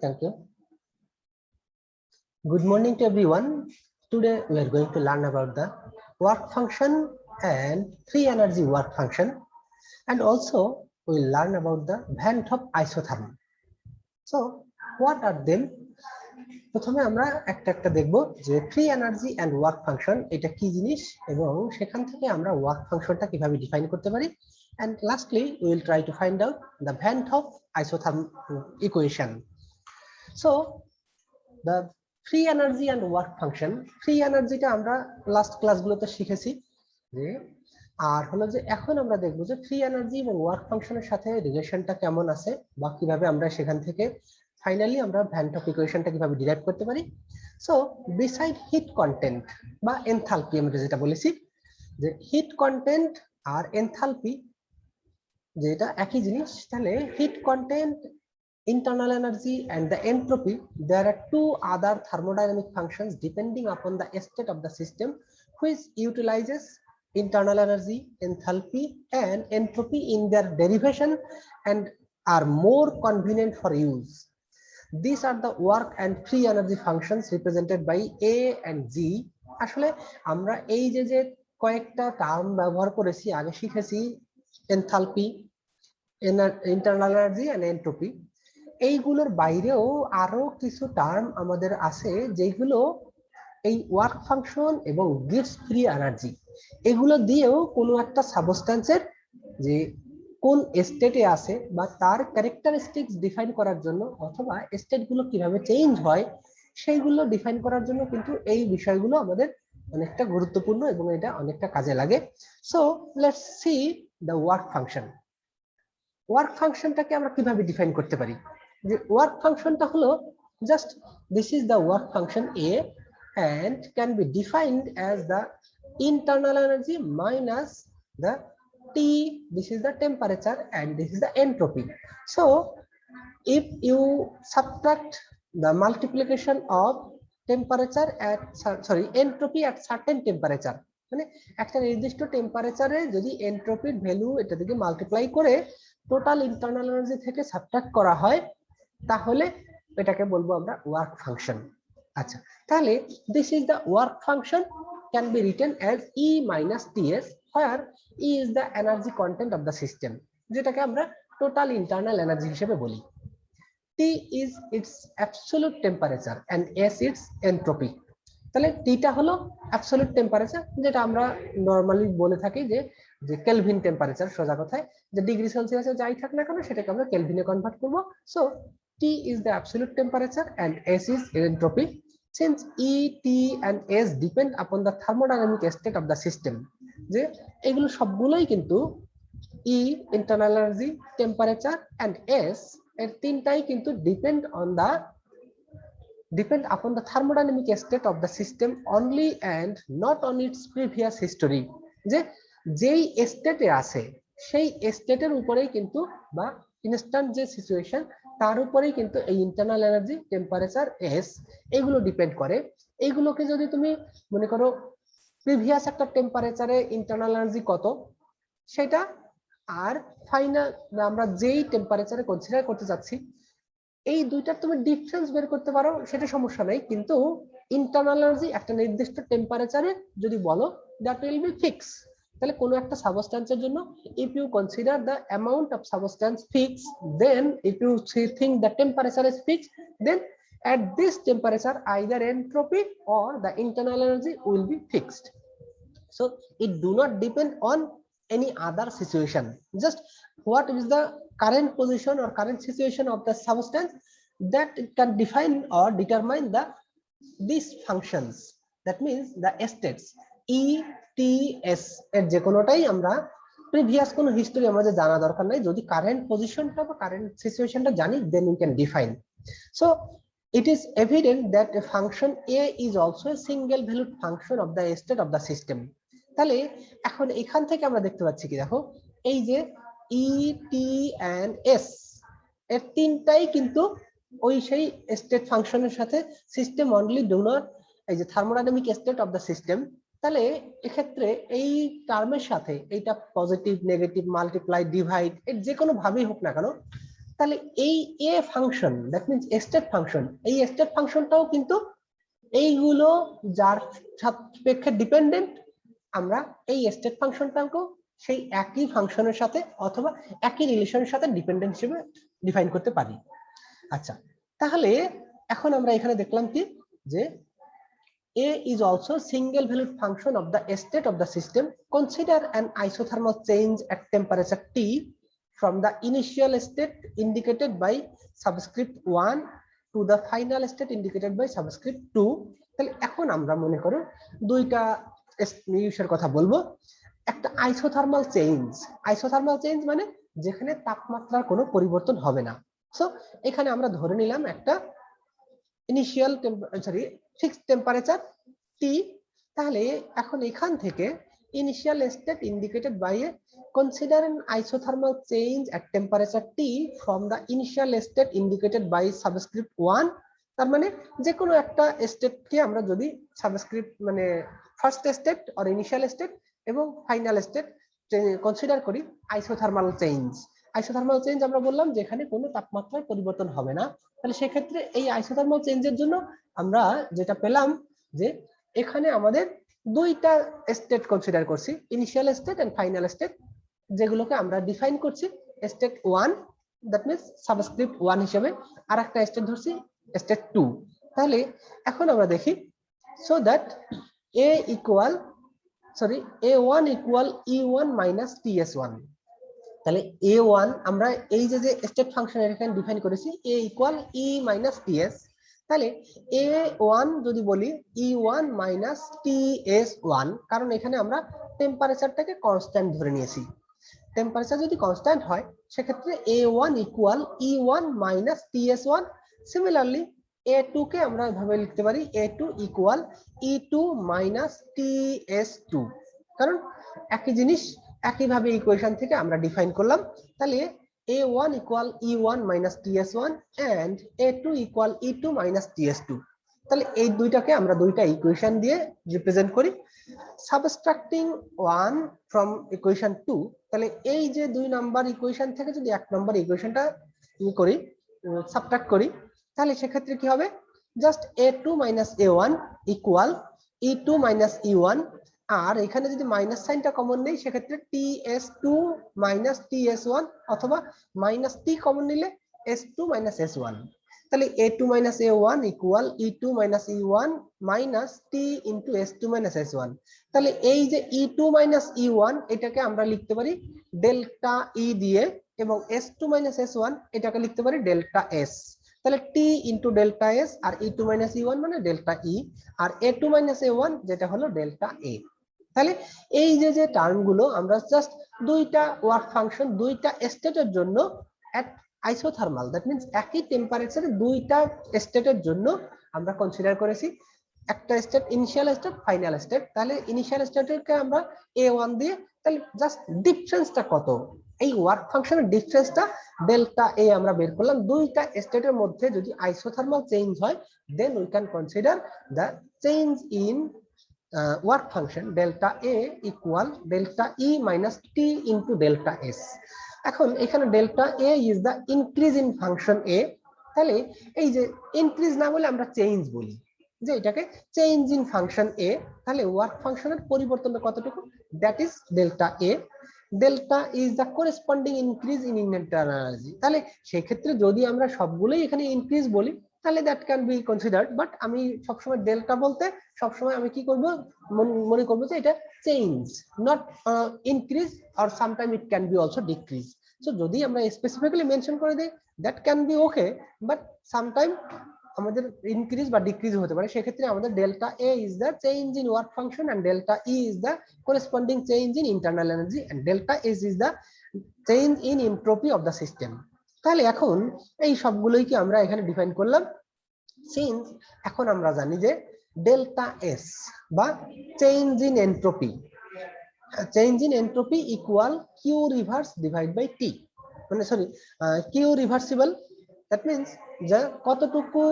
thank you. Good morning to everyone. Today we are going to learn about the work function and free energy work function, and also we will learn about the Van 't Hoff isotherm. So what are them? প্রথমে আমরা একটা দেখব যে free energy and work function এটা কি জিনিস এবং সেখান থেকে আমরা ওয়ার্ক ফাংশনটা কিভাবে ডিফাইন করতে পারি, and lastly we will try to find out the Van 't Hoff isotherm equation. So the free energy and work function, free energy টা আমরা লাস্ট ক্লাসগুলোতে শিখেছি যে, আর হলো যে এখন আমরা দেখব যে ফ্রি এনার্জি এবং ওয়ার্ক ফাংশনের সাথে রিলেশনটা কেমন আছে বা কিভাবে আমরা সেখান থেকে ফাইনালি আমরা ভ্যান 't Hoff ইকুয়েশনটা কিভাবে ডিরাইভ করতে পারি। সো বিসাইড হিট কন্টেন্ট বা এনথালপি, আমরা যেটা বলেছি যে হিট কন্টেন্ট আর এনথালপি যেটা একই জিনিস, তাহলে heat content, internal energy and the entropy, there are two other thermodynamic functions depending upon the state of the system which utilizes internal energy, enthalpy and entropy in their derivation and are more convenient for use. These are the work and free energy functions represented by A and G. আসলে আমরা এই যে কয়েকটা term ব্যবহার করেছি, আগে শিখেছি enthalpy, internal energy and entropy, এইগুলোর বাইরেও আরো কিছু টার্ম আমাদের আছে যেগুলো এই ওয়ার্ক ফাংশন এবং গিভস ফ্রি এনার্জি এগুলো দিয়েও কোনো একটা সাবস্টেন্সের যে কোন স্টেটে আছে বা তার ক্যারেক্টারিস্টিক্স ডিফাইন করার জন্য অথবা স্টেটগুলো কিভাবে চেঞ্জ হয় সেইগুলো ডিফাইন করার জন্য কিন্তু এই বিষয়গুলো আমাদের অনেকটা গুরুত্বপূর্ণ এবং এটা অনেকটা কাজে লাগে। So let's see the work function. Work ফাংশনটাকে আমরা কিভাবে ডিফাইন করতে পারি? যে ওয়ার্ক ফাংশনটা হলো just this is the work function A and can be defined as the internal energy minus the T, this is the temperature and this is the entropy. So if you subtract the multiplication of temperature at entropy at certain temperature, মানে একটা নির্দিষ্ট টেম্পারেচারে যদি এন্ট্রপির value এটা থেকে multiply করে total internal energy থেকে subtract করা হয় তাহলে এটাকে বলবো আমরা ওয়ার্ক ফাংশন। আচ্ছা, তাহলে this is the work function can be written as E minus TS, where E is the energy content of the system, যেটাকে আমরা টোটাল ইন্টারনাল এনার্জি হিসেবে বলি। T is its absolute temperature and S its entropy. তাহলে T টা হলো absolute temperature, যেটা আমরা normally বলে থাকি যে কেলভিন টেম্পারেচার, সোজা কথায় যে ডিগ্রি সেলসিয়াসে যাই থাক না কেন সেটাকে আমরা কেলভিনে কনভার্ট করব। So T is the absolute temperature and S is entropy. Since E, T and S depend upon the thermodynamic state of the system, যে এগুলো সবগুলোই কিন্তু E internal energy, temperature and S এর তিনটাই কিন্তু depend upon the thermodynamic state of the system only and not on its previous history, যে যেই স্টেটে আছে সেই স্টেটের উপরেই কিন্তু বা ইনস্ট্যান্ট যে সিচুয়েশন তার উপরেই কিন্তু এই ইন্টারনাল এনার্জি, টেম্পারেচার, এস এগুলো ডিপেন্ড করে। এইগুলোকে যদি তুমি মনে করো প্রিভিয়াস একটা টেম্পারেচারে ইন্টারনাল এনার্জি কত সেটা, আর ফাইনাল আমরা যেই টেম্পারেচারে কনসিডার করতে যাচ্ছি এই দুইটার তুমি ডিফারেন্স বের করতে পারো, সেটা সমস্যা নাই, কিন্তু ইন্টারনাল এনার্জি একটা নির্দিষ্ট টেম্পারেচারে যদি বলো দ্যাট উইল বি ফিক্স। তাহলে কোনো একটা সাবস্টেন্সের জন্য if you consider the amount of substance fixed, then if you think the temperature is fixed, then at this temperature either entropy or the internal energy will be fixed. So it do not depend on any other situation, just what is the current position or current situation of the substance that can define or determine these functions, that means the states E, T, S এর যে কোনোটাই আমরা previous কোনো history আমাদের জানা দরকার নাই, যদি কারেন্ট পজিশনটা বা কারেন্ট সিচুয়েশনটা জানি then we can define. So it is evident that a function A is also a single valued function of the state of the system. তাহলে এখন এখান থেকে আমরা দেখতে পাচ্ছি কি, দেখো এই যে E, T and S এর তিনটাই কিন্তু ওই সেই স্টেট ফাংশনের সাথে সিস্টেম অনলি ডু নট এই যে thermodynamic state of the system. তাহলে এক্ষেত্রে এই টার্মের সাথে এইটা পজিটিভ, নেগেটিভ, মাল্টিপ্লাই, ডিভাইড এর যে কোনো ভাবেই হোক না কেন, তাহলে এই A function that means state function, এই স্টেট ফাংশনটাও কিন্তু এইগুলো যার সাপেক্ষে ডিপেন্ডেন্ট, আমরা এই স্টেট ফাংশনটাকেও সেই একই ফাংশনের সাথে অথবা একই রিলেশনের সাথে ডিপেন্ডেন্ট হিসেবে ডিফাইন করতে পারি। আচ্ছা, তাহলে এখন আমরা এখানে দেখলাম কি যে A is also single valued function of the state of the system. Consider an isothermal change at temperature T from the initial state indicated by subscript 1 to the final state indicated by subscript 2. তাহলে এখন আমরা মনে করো দুইটা ইস্যুর কথা বলবো। একটা আইসোথার্মাল চেঞ্জ মানে যেখানে তাপমাত্রার কোনো পরিবর্তন হবে না। সো এখানে আমরা ধরে নিলাম একটা ইনিশিয়াল ফিক্সড টেম্পারেচার টি। তাহলে এখন এখান থেকে initial state indicated by A consider an isothermal change at temperature T from the initial state indicated by subscript 1। তার মানে যে কোনো একটা স্টেটকে আমরা যদি সাবস্ক্রিপ্ট মানে first state or initial state এবং ফাইনাল স্টেট কনসিডার করি আইসোথার্মাল চেঞ্জ আমরা বললাম যেখানে কোনো তাপমাত্রার পরিবর্তন হবে না। তাহলে সেক্ষেত্রে এই আইসোথার্মাল চেঞ্জের জন্য আমরা যেটা পেলাম যে এখানে আমাদের দুইটা স্টেট কনসিডার করছি, initial state and final state, যেগুলোকে আমরা ডিফাইন করছি স্টেট 1 দ্যাট মিন্স সাবস্ক্রিপ্ট 1 হিসেবে, আর একটা স্টেট ধরছি স্টেট 2। তাহলে এখন আমরা দেখি so that A1 equal E1 minus TS1। তাহলে A1 আমরা এই যে স্টেট ফাংশন এখানে ডিফাইন করেছি A equal E minus TS। তাহলে A1 যদি বলি E1 মাইনাস TS1, কারণ এখানে আমরা টেম্পারেচারটাকে কনস্ট্যান্ট ধরে নিয়েছি। টেম্পারেচার যদি কনস্ট্যান্ট হয় সেক্ষেত্রে A1 equal E1 minus TS1। Similarly A2 কে আমরা এভাবে লিখতে পারি A2 equal E2 minus TS2, কারণ একই জিনিস একইভাবে ইকুয়েশন থেকে আমরা ডিফাইন করলাম। তাহলে A1 equal E1 minus TS1 and A2 equal E2 minus TS2। তাহলে এই দুইটাকে আমরা দুইটা ইকুয়েশন দিয়ে রিপ্রেজেন্ট করি। সাবস্ট্রাক্টিং 1 from equation 2, তাহলে এই যে 2 নাম্বার ইকুয়েশন থেকে যদি 1 নাম্বার ইকুয়েশনটা করি সাবট্রাক্ট করি, তাহলে সেক্ষেত্রে কি হবে just A2 minus A1 equal E2 minus E1, আর এখানে যদি মাইনাস সাইনটা কমন নেই সেক্ষেত্রে TS2 মাইনাস TS1 অথবা মাইনাস T কমন নিলে S2 মাইনাস S1। তাহলে A2 minus A1 equal E2 minus E1 minus T into S2 minus S1। তাহলে এই যে E2 মাইনাস E1 এটাকে আমরা লিখতে পারি ডেল্টা E দিয়ে, এবং S2 মাইনাস S1 এটাকে লিখতে পারি ডেল্টা S। তাহলে T ইনটু ডেল্টা S আর E2 মাইনাস E1 মানে ডেল্টা E, আর A2 মাইনাস A1 যেটা হলো ডেল্টা A। তাহলে এই যে টার্মগুলো আমরা জাস্ট দুইটা ওয়ার্ক ফাংশন দুইটা স্টেটের জন্য এট আইসোথার্মাল দ্যাট মিন্স একই টেম্পারেচারে দুইটা স্টেটের জন্য আমরা কনসিডার করেছি। একটা state initial state, final state. তাহলে ইনিশিয়াল স্টেটকে আমরা A1 দিয়ে, তাহলে জাস্ট ডিফারেন্সটা কত, এই ওয়ার্ক ফাংশনের ডিফারেন্সটা ডেল্টা A আমরা বের করলাম। দুইটা স্টেটের মধ্যে যদি আইসোথার্মাল চেঞ্জ হয় then we can consider the change in work function delta A equal delta E minus T into delta S। এখন এখানে delta A is the increase in function A। তাহলে এই যে ইনক্রিজ না বলে আমরা চেঞ্জ বলি, যে এটাকে চেঞ্জ ইন ফাংশন A। তাহলে ওয়ার্ক ফাংশনের পরিবর্তনটা কতটুকু, that is delta A। Delta is the corresponding increase in internal energy. তাহলে সেই ক্ষেত্রে যদি আমরা সবগুলোই এখানে ইনক্রিজ বলি তাহলে that can be considered, but আমি সবসময় ডেল্টা বলতে সবসময় আমি কি করব, মনে করবো যে এটা চেঞ্জ নট ইনক্রিজ, আর sometime it can be also decrease. So যদি আমরা স্পেসিফিক্যালি মেনশন করে দিই that can be okay, but sometime আমাদের ইনক্রিজ বা ডিক্রিজ হতে পারে। সেক্ষেত্রে আমাদের delta A is the change in work function and delta E is the corresponding change in internal energy and delta S is the change in entropy of the system. তাহলে এখন এই সবগুলোই কি আমরা এখানে ডিফাইন করলাম। সিন্স এখন আমরা জানি যে ডেল্টা S বা change in entropy equal Q reverse divide by T, মানে sorry Q reversible, that means যে কতটুকু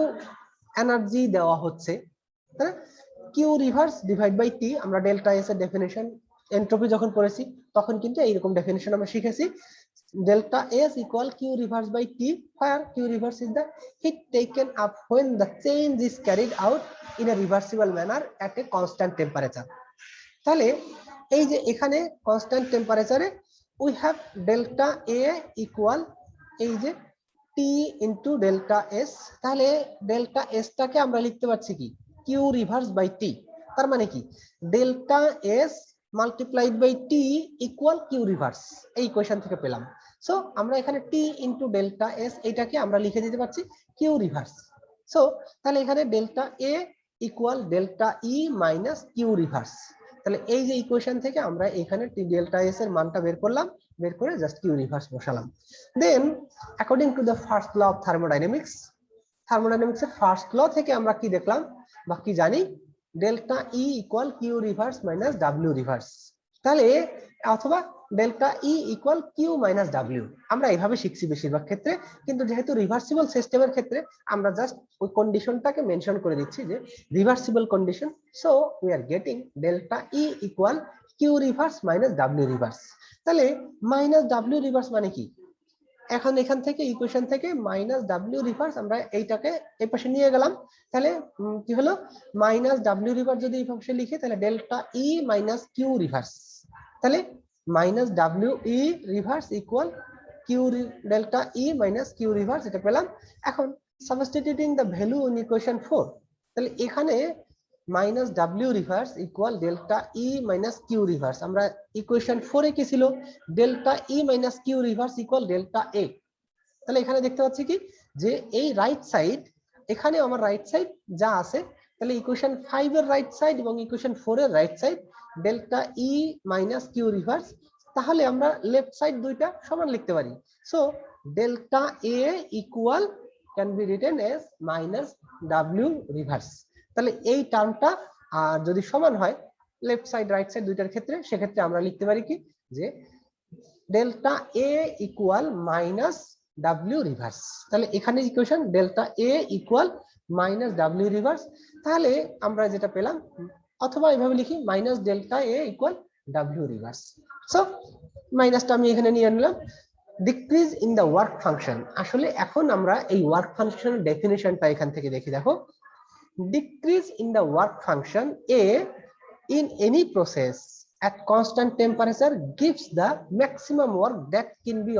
এনার্জি দেওয়া হচ্ছে, তাই না? Q reverse divide by T। আমরা ডেল্টা S এর ডেফিনিশন এনট্রপি যখন পড়েছি তখন কিন্তু এইরকম ডেফিনিশন আমরা শিখেছি। delta S equal Q reverse by T, where Q reverse is the heat taken up when the change is carried out in a reversible manner at a constant temperature. তাহলে এই যে এখানে কনস্ট্যান্ট টেম্পারেচারে we have delta A equal এই যে T into delta S, তাহলে delta এসটাকে আমরা লিখতে পারছি কি কিউ রিভার্স বাই টি, তার মানে কি delta S multiplied by T equal Q reverse, এই ইকুয়েশন থেকে পেলাম। সো আমরা এখানে টি ইন্টু ডেল্টা এস এইটাকে আমরা লিখে দিতে পারছি কিউ রিভার্স। সো তাহলে এখানে delta A equal delta E minus Q reverse, তাহলে এই যে ইকুয়েশন থেকে আমরা এখানে টি ডেল্টা এস এর মানটা বের করলাম, বের করে জাস্ট কিউ রিভার্স বসালাম। Then according to the first law of thermodynamics, thermodynamics এর ফার্স্ট ল থেকে আমরা কি দেখলাম বা কি জানি, delta E equal Q reverse minus W reverse, তাহলে অথবা delta E equal Q minus W, আমরা এইভাবে শিখছি বেশিরভাগ ক্ষেত্রে, কিন্তু যেহেতু রিভার্সিবল সিস্টেমের ক্ষেত্রে আমরা জাস্ট ওই কন্ডিশনটাকে মেনশন করে দিচ্ছি যে reversible condition. So we are getting delta E equal Q reverse minus W reverse. তাহলে মাইনাস ডাব্লিউ রিভার্স মানে কি, এখন এখান থেকে ইকুয়েশন থেকে মাইনাস ডাব্লিউ রিভার্স আমরা এইটাকে এই পাশে নিয়ে গেলাম, তাহলে কি হলো মাইনাস ডাব্লিউ রিভার্স যদি এই পাশে লিখি তাহলে delta E minus Q reverse, তাহলে minus W E reverse equal Q delta E minus Q reverse, এটা পেলাম। এখন substituting the value in equation 4, তাহলে এখানে minus W reverse equal delta E minus Q reverse, আমরা ইকুয়েশন 4 এ কি ছিল delta E minus Q reverse equal delta A, তাহলে এখানে দেখতে পাচ্ছি কি যে এই রাইট সাইড, এখানে আমার রাইট সাইড যা আছে, তাহলে ইকুয়েশন 5 এর রাইট সাইড এবং ইকুয়েশন 4 এর right side delta E minus Q reverse, তাহলে আমরা লেফট সাইড দুইটা সমান লিখতে পারি। So delta A equal can be written as minus W reverse, তাহলে এই টার্মটা আর যদি সমান হয় লেফট সাইড রাইট সাইড দুইটার ক্ষেত্রে, সেক্ষেত্রে আমরা লিখতে পারি কি যে delta A equal minus W reverse, তাহলে এখানে equation delta A equal minus W reverse, তাহলে আমরা যেটা পেলাম, অথবা এইভাবে লিখি minus delta A equal W reverse. So মাইনাসটা আমি এখানে নিয়ে নিলাম। Decrease in the work function, আসলে এখন আমরা এই ওয়ার্ক ফাংশনের ডেফিনিশনটা এখান থেকে দেখি, দেখো decrease in the work function A in any process at constant temperature gives the maximum work that can be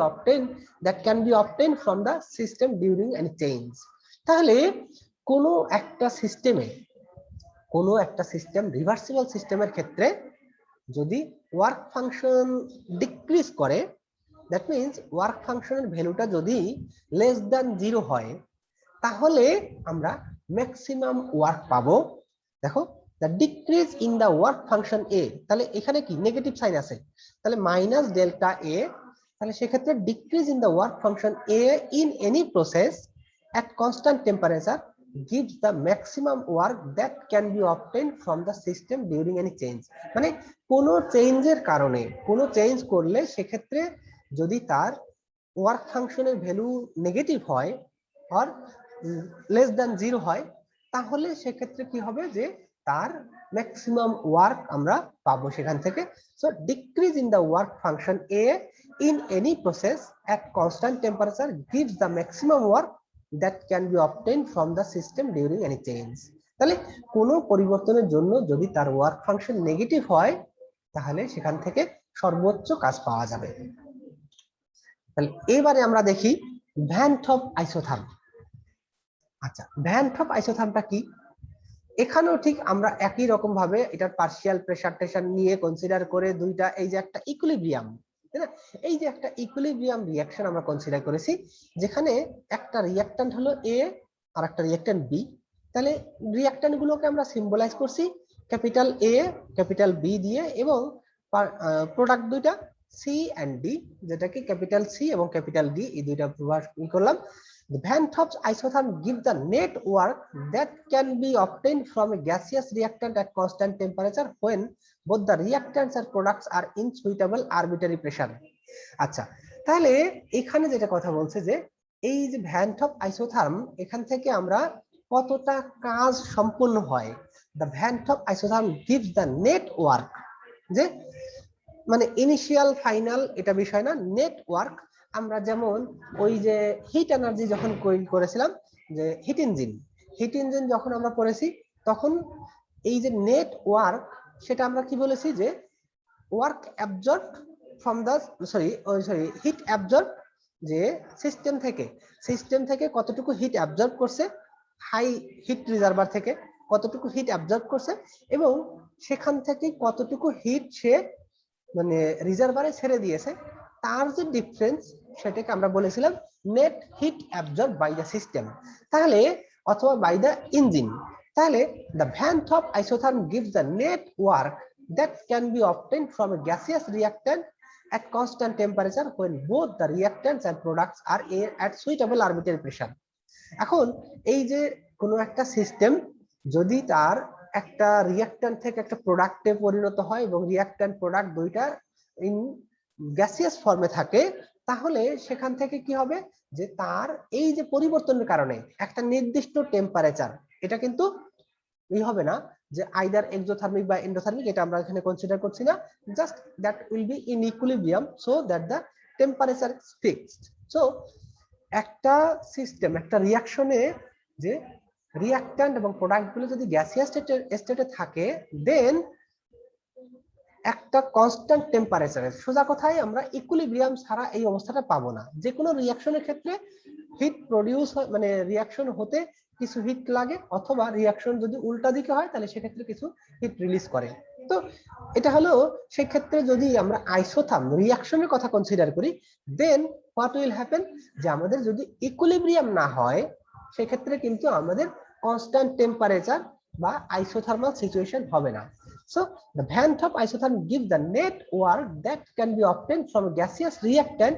obtained from the system during any change। তাহলে কোনো একটা সিস্টেম রিভার্সিবল সিস্টেমের ক্ষেত্রে যদি ওয়ার্ক ফাংশন ডিক্রিজ করে, that means work ফাংশনের ভ্যালুটা যদি লেস দ্যান 0 হয়, তাহলে আমরা ম্যাক্সিমাম ওয়ার্ক পাবো। দেখো the decrease in the work function A, তাহলে এখানে কি নেগেটিভ সাইন আছে, তাহলে মাইনাস ডেল্টা এ, তাহলে সেক্ষেত্রে decrease in the work function A in any process at constant temperature gives the maximum work that can be obtained from the system during any change। মানে কোনো চেঞ্জের কারণে, কোনো change করলে সেক্ষেত্রে যদি তার ওয়ার্ক ফাংশনের ভ্যালু নেগেটিভ হয় আর লেস দ্যান 0 হয়, তাহলে সেক্ষেত্রে কি হবে যে তার ম্যাক্সিমাম ওয়ার্ক আমরা পাবো সেখান থেকে। So decrease in the work function A in any process at constant temperature gives the maximum work that can be obtained from the system during any change। তাহলে কোনো পরিবর্তনের জন্য যদি তার ওয়ার্ক ফাংশন নেগেটিভ হয়, তাহলে সেখান থেকে সর্বোচ্চ কাজ পাওয়া যাবে। তাহলে এবারে আমরা দেখি ভ্যান টপ আইসোথার্ম। আচ্ছা, ভ্যান টপ আইসোথার্মটা কি? এখানেও ঠিক আমরা একই রকম ভাবে এটার পার্শিয়াল প্রেসার টেনশন নিয়ে কনসিডার করে দুইটা, এই যে একটা ইকুইলিব্রিয়াম, তাই না, এই যে একটা ইকুইলিব্রিয়াম রিঅ্যাকশন আমরা কনসিডার করেছি, যেখানে একটা রিঅ্যাকট্যান্ট হলো এ আর একটা রিঅ্যাকট্যান্ট বি। তাহলে রিঅ্যাকট্যান্ট গুলোকে আমরা সিম্বলাইজ করছি ক্যাপিটাল এ ক্যাপিটাল বি দিয়ে, এবং প্রোডাক্ট দুইটা সি এন্ড ডি, যেটাকে ক্যাপিটাল সি এবং ক্যাপিটাল ডি এই দুইটা করলাম। The Van Thorp's isotherm give the net work that can be obtained from a gaseous reactant at constant temperature when both the reactants and products are in suitable arbitrary pressure। আচ্ছা, তাহলে এখানে যেটা কথা বলছে যে এই যে ভ্যান টপ আইসোথার্ম, এখান থেকে আমরা কতটা কাজ সম্পন্ন হয়, the Van Thorp isotherm gives the net work, যে মানে ইনিশিয়াল ফাইনাল এটা বিষয় না, নেট ওয়ার্ক আমরা যেমন ওই যে হিট এনার্জি যখন করেছিলাম যে হিট ইঞ্জিন যখন আমরা পড়েছি তখন এই যে নেট ওয়ার্ক সেটা আমরা কি বলেছি যে work absorb from the heat absorb, যে সিস্টেম থেকে কতটুকু হিট অ্যাবজর্ব করছে, হাই হিট রিজার্ভার থেকে কতটুকু হিট অ্যাবজর্ব করছে এবং সেখান থেকে কতটুকু হিট সে মানে রিজার্ভারে ছেড়ে দিয়েছে, তার যে ডিফারেন্স সেটাকে আমরা বলেছিলাম net heat absorb by the system, তাহলে অথবা বাই দ্য ইঞ্জিন। তাহলে the Van Hoff isotherm gives the net work that can be obtained from a gaseous reactant at constant temperature when both the reactants and products are at suitable arbitrary pressure. এখন এই যে কোনো একটা system যদি তার একটা reactant থেকে একটা প্রোডাক্টে পরিণত হয় এবং রিঅ্যাক্ট্যান্ট প্রোডাক্ট দুইটা ইন গ্যাসিয়াস ফর্মে থাকে, তাহলে সেখান থেকে কি হবে যে তার এই যে পরিবর্তনের কারণে একটা নির্দিষ্ট টেম্পারেচার, এটা কিন্তু হবে না যে আইদার এক্সোথার্মিক বা এন্ডোথার্মিক, এটা আমরা এখানে কনসিডার করছি না, just that will be in equilibrium so that the temperature is fixed. So একটা সিস্টেম একটা রিঅ্যাকশনে যে রিঅ্যাক্ট্যান্ট এবং প্রোডাক্ট গুলো যদি গ্যাসিয়াস স্টেটে থাকে, দেন একটা কনস্ট্যান্ট টেম্পারেচারে, সোজা কথায় আমরা ইকুইলিব্রিয়াম ছাড়া এই অবস্থাটা পাবো না। যে কোনো রিঅ্যাকশনের ক্ষেত্রে হিট প্রডিউস হয়, মানে রিঅ্যাকশন হতে কিছু হিট লাগে, অথবা রিঅ্যাকশন যদি উল্টা দিকে হয় তাহলে সেক্ষেত্রে কিছু হিট রিলিজ করে। তো এটা হলো সেই ক্ষেত্রে যদি আমরা আইসোথার্ম রিঅ্যাকশনের কথা কনসিডার করি, দেন হোয়াট উইল হ্যাপেন, যে আমাদের যদি ইকুইলিব্রিয়াম না হয় সেক্ষেত্রে কিন্তু আমাদের কনস্ট্যান্ট টেম্পারেচার বা আইসোথার্মাল সিচুয়েশন হবে না। So the Van Hoff isotherm gives the net work that can be obtained from a gaseous reactant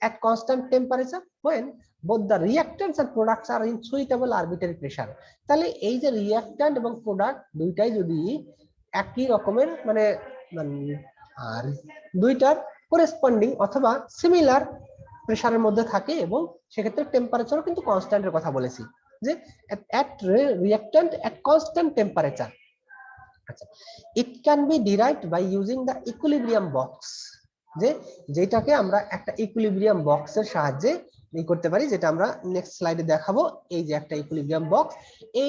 at constant temperature when both the reactants and products are in suitable arbitrary pressure. তাহলে এই যে reactant এবং product দুইটাই যদি একই রকমের মানে আর দুইটার করেসপন্ডিং অথবা সিমিলার প্রেসারের মধ্যে থাকে, এবং সেক্ষেত্রে টেম্পারেচারও কিন্তু কনস্ট্যান্টের কথা বলেছি যে at reactant at constant temperature. আচ্ছা, it can be derived by using the equilibrium box, যে যেটাকে আমরা একটা ইকুইলিব্রিয়াম বক্সের সাহায্যে করতে পারি, যেটা আমরা নেক্সট স্লাইডে দেখাবো। এই যে একটা equilibrium box, a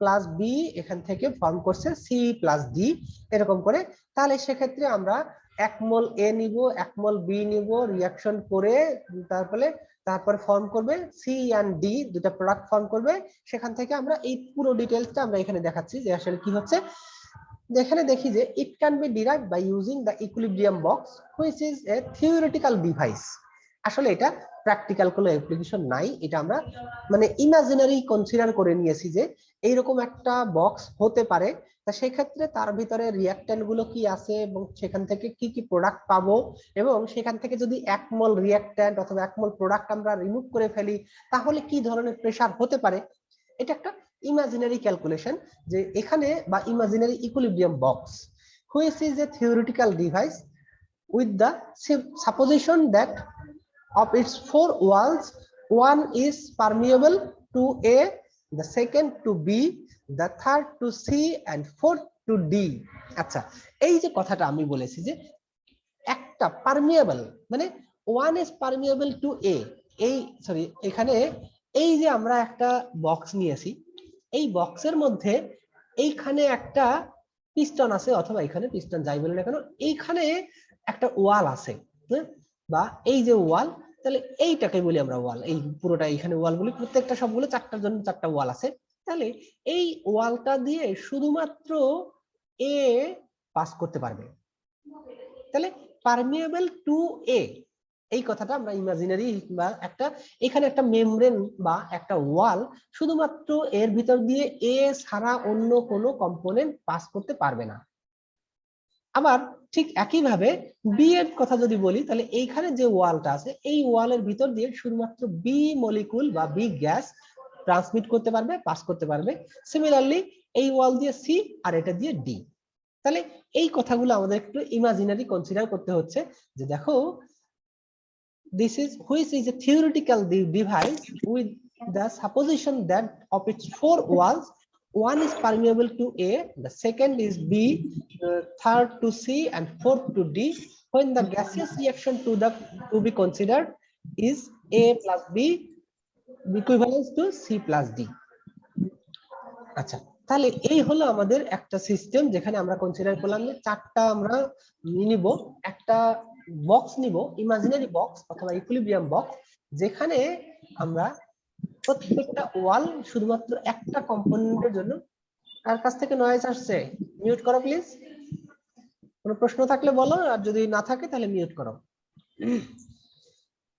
plus B এখান থেকে ফর্ম করছে সি প্লাস ডি এরকম করে, তাহলে সেক্ষেত্রে আমরা 1 মোল এ নিব, 1 মোল বি নিব, রিঅ্যাকশন করে তারপরে ফর্ম করবে সি এন্ড ডি, দুটো প্রোডাক্ট ফর্ম করবে। সেখান থেকে আমরা এই পুরো ডিটেইলসটা আমরা এখানে দেখাচ্ছি যে আসলে কি হচ্ছে। এখানে দেখি যে it can be derived by using the equilibrium box which is a theoretical device. আসলে এটা প্র্যাকটিক্যাল কোনো অ্যাপ্লিকেশন নাই, এটা আমরা মানে ইমাজিনারি কনসিডার করে নিয়েছি যে এইরকম একটা বক্স হতে পারে। তা সেই ক্ষেত্রে তার ভিতরে রিঅ্যাক্ট্যান্ট গুলো কি আছে এবং সেখান থেকে কি কি প্রোডাক্ট পাবো, এবং সেখান থেকে যদি 1 মোল রিঅ্যাক্ট্যান্ট অথবা 1 মোল প্রোডাক্ট আমরা রিমুভ করে ফেলি তাহলে কি ধরনের প্রেসার হতে পারে। এটা একটা ইমাজিনারি ক্যালকুলেশন, যে এখানে বা imaginary equilibrium box which is a theoretical device with the supposition that of its 4 walls, one is permeable to A, the second to B, the third to C and fourth to D. আচ্ছা, এই যে কথাটা আমি বলেছি যে একটা permeable মানে one is permeable two এ, এখানে এই যে আমরা একটা বক্স নিয়েছি, এই বক্সের মধ্যে এইখানে একটা পিস্টন আছে, অথবা এখানে পিস্টন যাই বলে না কেন, এইখানে একটা ওয়াল আছে, বা এই যে ওয়াল, তাহলে এইটাকে বলি আমরা ওয়াল। এই পুরোটা এখানে ওয়াল বলি, প্রত্যেকটা সবগুলো 4টার জন্য 4টা ওয়াল আছে। তাহলে এই ওয়ালটা দিয়ে শুধুমাত্র এ পাস করতে পারবে। তাহলে পারমিয়েবল টু এ, এই কথাটা আমরা ইমাজিনারি বা একটা এখানে একটা মেমব্রেন বা একটা ওয়াল শুধুমাত্র এর ভিতর দিয়ে এ ছাড়া অন্য কোনো কম্পোনেন্ট পাস করতে পারবে না। আবার ঠিক একইভাবে বি এর কথা যদি বলি, তাহলে এইখানে যে ওয়ালটা আছে এই ওয়ালের ভিতর দিয়ে শুধুমাত্র বি মলিকুল বা বি গ্যাস ট্রান্সমিট করতে পারবে, পাস করতে পারবে। সিমিলারলি এই ওয়াল দিয়ে সি আর এটা দিয়ে ডি। তাহলে এই কথাগুলো আমাদের একটু ইমাজিনারি কনসিডার করতে হচ্ছে, যে দেখো this is which is a theoretical device with the supposition that of its 4 walls, one is permeable to A, the second is B, the third to C and fourth to D. When the gaseous reaction to be considered, is A plus B equivalent to C plus D. আচ্ছা, তাহলে এই হলো আমাদের একটা system যেখানে আমরা consider করলাম যে চারটা আমরা নিব, একটা বক্স নিব, ইমাজিনারি বক্স অথবা ইকুইলিব্রিয়াম বক্স, যেখানে আমরা প্রত্যেকটা ওয়াল শুধুমাত্র একটা কম্পোনেন্টের জন্য। কার কাছ থেকে নয়েজ আসছে মিউট করো প্লিজ, কোনো প্রশ্ন থাকলে বলো, আর যদি না থাকে তাহলে মিউট করো।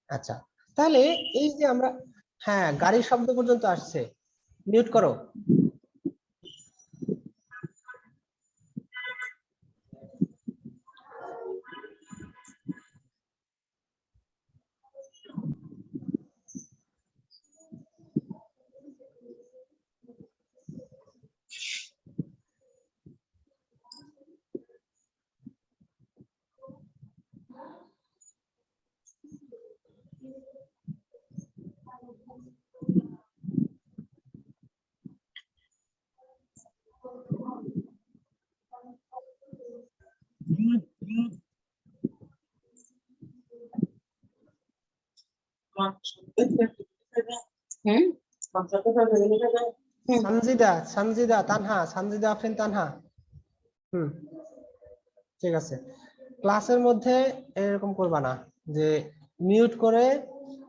আচ্ছা, তাহলে এই যে আমরা, হ্যাঁ গাড়ির শব্দ পর্যন্ত আসছে, মিউট করো। সানজিদা, সানজিদা তানহা, সানজিদা আফরিন তানহা। ঠিক আছে, ক্লাসের মধ্যে এরকম করবা না যে মিউট করে,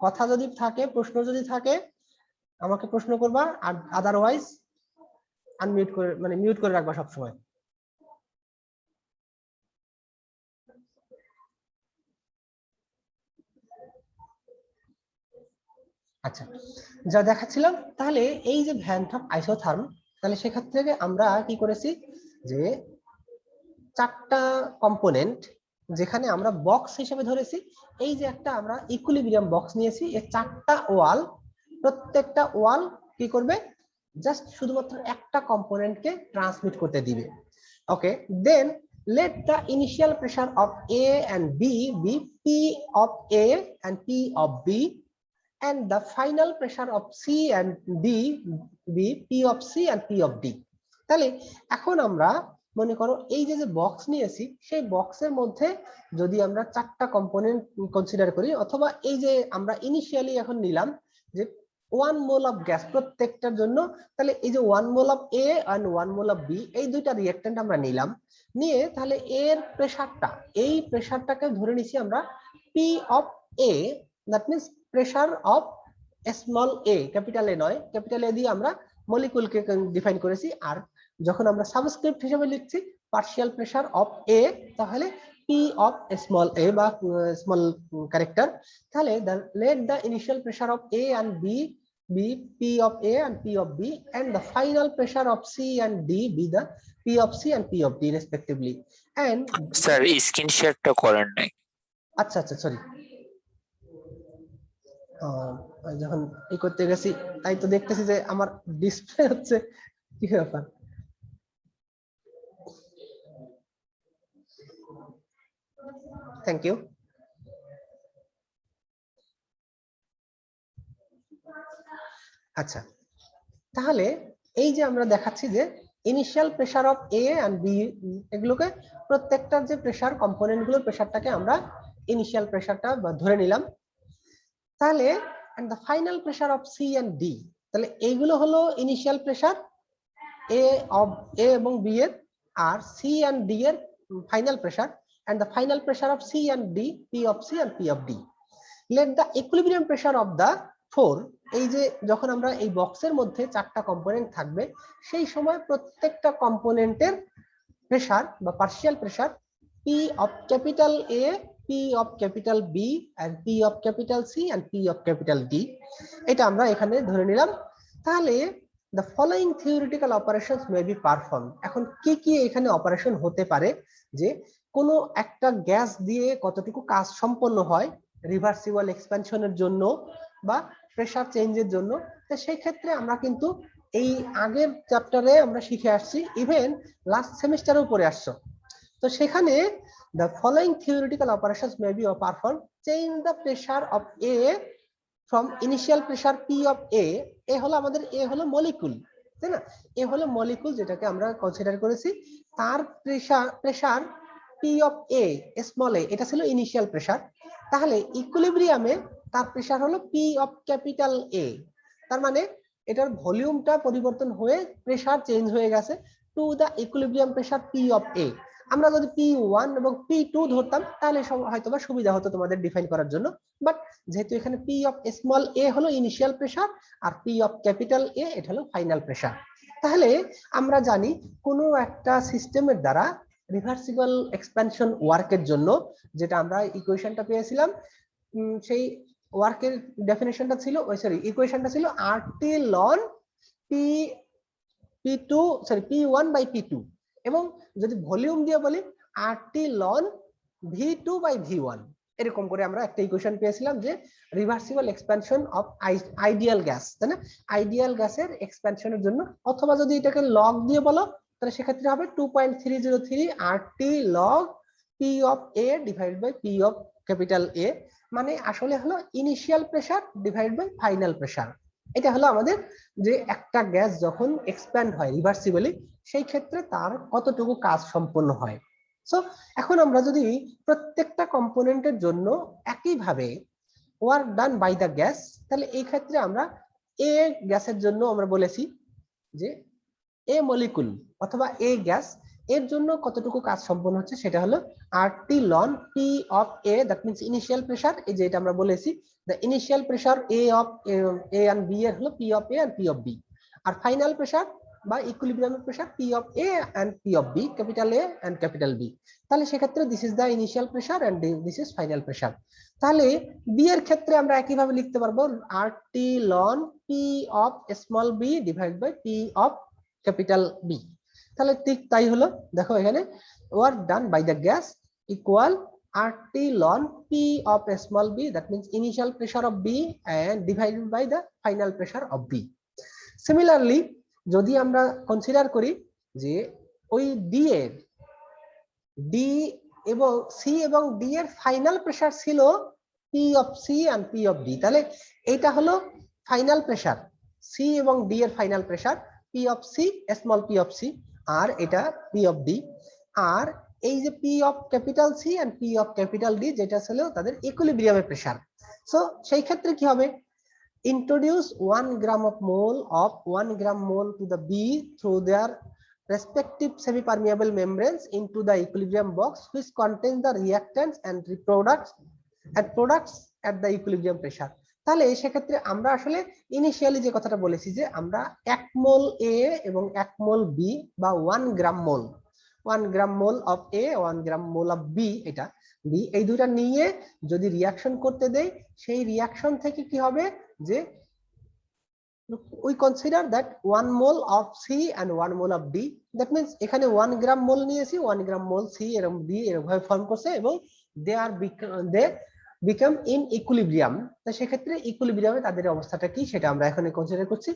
কথা যদি থাকে, প্রশ্ন যদি থাকে আমাকে প্রশ্ন করবা, আর আদারওয়াইজ আনমিউট করে, মানে মিউট করে রাখবা সবসময়। আচ্ছা, যা দেখাচ্ছিলাম, তাহলে এই যে ভ্যান টপ আইসোথার্ম, তাহলে সেক্ষেত্রে থেকে আমরা কি করেছি যে চারটা কম্পোনেন্ট যেখানে আমরা বক্স হিসেবে ধরেছি, এই যে একটা আমরা ইকুইলিব্রিয়াম বক্স নিয়েছি, এই চারটা ওয়াল, প্রত্যেকটা ওয়াল কি করবে, জাস্ট শুধুমাত্র একটা কম্পোনেন্টকে ট্রান্সমিট করতে দিবে। ওকে, দেন let the initial pressure of A and B be P of A and P of B, and the final pressure of C and D be P of C and P of D. তাহলে এখন আমরা মনে করো এই যে box নিয়েছি, সেই বক্সের মধ্যে যদি আমরা চারটা কম্পোনেন্ট কনসিডার করি, অথবা এই যে আমরা ইনিশিয়ালি এখন নিলাম যে 1 মোল অফ গ্যাস প্রত্যেকটার জন্য, তাহলে এই যে 1 mole of A and 1 mole of B, এই দুইটা রিঅ্যাকট্যান্ট আমরা নিলাম, নিয়ে তাহলে এর প্রেসারটা, এই প্রেসারটাকে ধরে নিছি আমরা P of A, that means pressure of small a, capital A নয়, ক্যাপিটাল এ দিয়ে আমরা মলিকুলকে ডিফাইন করেছি, আর যখন আমরা সাবস্ক্রিপ্ট হিসেবে লিখছি পার্শিয়াল প্রেসার অফ এ, তাহলে p অফ স্মল a বা স্মল ক্যারেক্টার, তাহলে let the initial pressure of a and b be p of a and p of b, and the final pressure of c and d be the p of c and p of d respectively. And sir screen শেয়ারটা করেন নাই। আচ্ছা আচ্ছা, sorry, যখন এই করতে গেছি তাই তো দেখতেছি যে আমার ডিসপ্লে হচ্ছে কি ব্যাপার। Thank you. আচ্ছা, তাহলে এই যে আমরা দেখাচ্ছি যে initial pressure of A and B, এগুলোকে প্রত্যেকটার যে প্রেসার কম্পোনেন্ট গুলোর প্রেসারটাকে আমরা ইনিশিয়াল প্রেসারটা ধরে নিলাম, তাহলে and the final pressure of C and D, তাহলে এইগুলো হলো initial pressure A of A এবং বি এর, আর সি এন্ড ডি এর final pressure, and the final pressure of C and D, P of C and P of D. Let the equilibrium pressure of the four, এই যে যখন আমরা এই বক্সের মধ্যে চারটা কম্পোনেন্ট থাকবে, সেই সময় প্রত্যেকটা কম্পোনেন্টের প্রেসার বা partial pressure P of capital A, P of capital B, and P of capital C and P of capital D, এটা আমরা এখানে ধরে নিলাম। তাহলে the following theoretical operations may be performed, এখন কি কি এখানে অপারেশন হতে পারে, যে কোনো একটা গ্যাস দিয়ে কতটুকু কাজ সম্পন্ন হয় রিভার্সিবল এক্সপ্যানশনের জন্য বা প্রেসার চেঞ্জের জন্য, তো সেই ক্ষেত্রে আমরা কিন্তু এই আগের চ্যাপ্টারে আমরা শিখে আসছি, ইভেন লাস্ট সেমিস্টারেও পড়ে আসছো। তো সেখানে the following theoretical operations may be performed: change the pressure of A from initial pressure P of A, এ হলো আমাদের, এ হলো মলিকুল, তাই না, এ হলো মলিকুল যেটাকে আমরা কনসিডার করেছি, তার pressure P of A small a, এটা ছিল ইনিশিয়াল প্রেসার। তাহলে ইকুইলিব্রিয়ামে তার প্রেসার হলো পি অফ ক্যাপিটাল এ। তার মানে এটার ভলিউমটা পরিবর্তন হয়ে প্রেসার চেঞ্জ হয়ে গেছে to the equilibrium pressure P of A. আমরা যদি P1 এবং P2 ধরতাম তাহলে হয়তোবা সুবিধা হতো তোমাদের ডিফাইন করার জন্য, বাট যেহেতু এখানে পি অফ স্মল এ হলো ইনিশিয়াল প্রেসার আর পি অফ ক্যাপিটাল এ এটা হলো ফাইনাল প্রেসার। তাহলে আমরা জানি কোনো একটা সিস্টেমের দ্বারা রিভার্সিবল এক্সপ্যানশন ওয়ার্কের জন্য যেটা আমরা ইকুয়েশনটা পেয়েছিলাম, সেই ওয়ার্কের ডেফিনেশনটা ছিল ইকুয়েশনটা ছিল RT ln P P2 sorry P1 by P2, এবং যদি ভলিউম দিয়ে বলি RT loan V2 by V1। এরকম করে আমরা একটা ইকুয়েশন পেয়েছিলাম যে reversible expansion of ideal gas, তাই না? আইডিয়াল গ্যাসের এক্সপ্যানশনের জন্য, অথবা যদি এটাকে লগ দিয়ে বলো তাহলে সেক্ষেত্রে হবে 2.303 RT log P of A divided by P of capital A, মানে আসলে হলো initial pressure divide by final pressure. এটা হলো আমাদের যে একটা গ্যাস যখন এক্সপ্যান্ড হয় রিভার্সিবলি সেই ক্ষেত্রে তার কতটুকু কাজ সম্পন্ন হয়। সো এখন আমরা যদি প্রত্যেকটা কম্পোনেন্টের জন্য একইভাবে work done by the gas, তাহলে এই ক্ষেত্রে আমরা এ গ্যাসের জন্য আমরা বলেছি যে এ মলিকুল অথবা এ গ্যাস এর জন্য কতটুকু কাজ সম্পন্ন হচ্ছে সেটা হলো RT ln P of A, that means initial pressure. এই যে এটা আমরা বলেছি the initial pressure A of A and B এর হলো P of A and P of B, আর ফাইনাল প্রেসার বা equilibrium pressure P of A and P of B, capital A and capital B। তাহলে সেক্ষেত্রে this is the initial pressure and this is final pressure. তাহলে B এর ক্ষেত্রে আমরা একইভাবে লিখতে পারবো RT ln P of small b divide by P of capital B। তাহলে ঠিক তাই হলো, দেখো এখানে work done by the gas equal RT ln P of a small b, that means initial pressure of B and divided by the final pressure of B. Similarly, যদি আমরা consider করি যে ওই ডি এর ডি এবং C এবং D এর final pressure ছিল P of C and P of D, তাহলে এটা হলো ফাইনাল প্রেসার, সি এবং ডি এর final pressure P of C small p of C, আর এটা P of D, আর এই যে P of capital C and P of capital D যেটা ছিল তাদের ইকুইলিব্রিয়ামের প্রেসার। সো সেই ক্ষেত্রে কি হবে, introduce 1 gram of mole of 1 gram mole to the B through there respective semi-permeable membranes into the equilibrium box which contains the reactants and products at the equilibrium pressure. তাহলে সেক্ষেত্রে আমরা আসলে initially যে কথাটা বলেছি যে আমরা 1 মোল এ এবং 1 মোল বি বা 1 gram mole 1 gram mole of A 1 gram mole of B, এটা বি, এই দুইটা নিয়ে যদি রিঅ্যাকশন করতে দেই সেই রিঅ্যাকশন থেকে কি হবে যে we consider that 1 mole of C and 1 mole of D, that means এখানে 1 গ্রাম মোল নিয়েছি, 1 গ্রাম মোল C এবং D এরকম ভাবে ফর্ম করছে এবং they become in equilibrium। তো সেক্ষেত্রে ইকুইলিব্রিয়ামে তাদের অবস্থাটা কি সেটা আমরা এখানে কনসিডার করছি।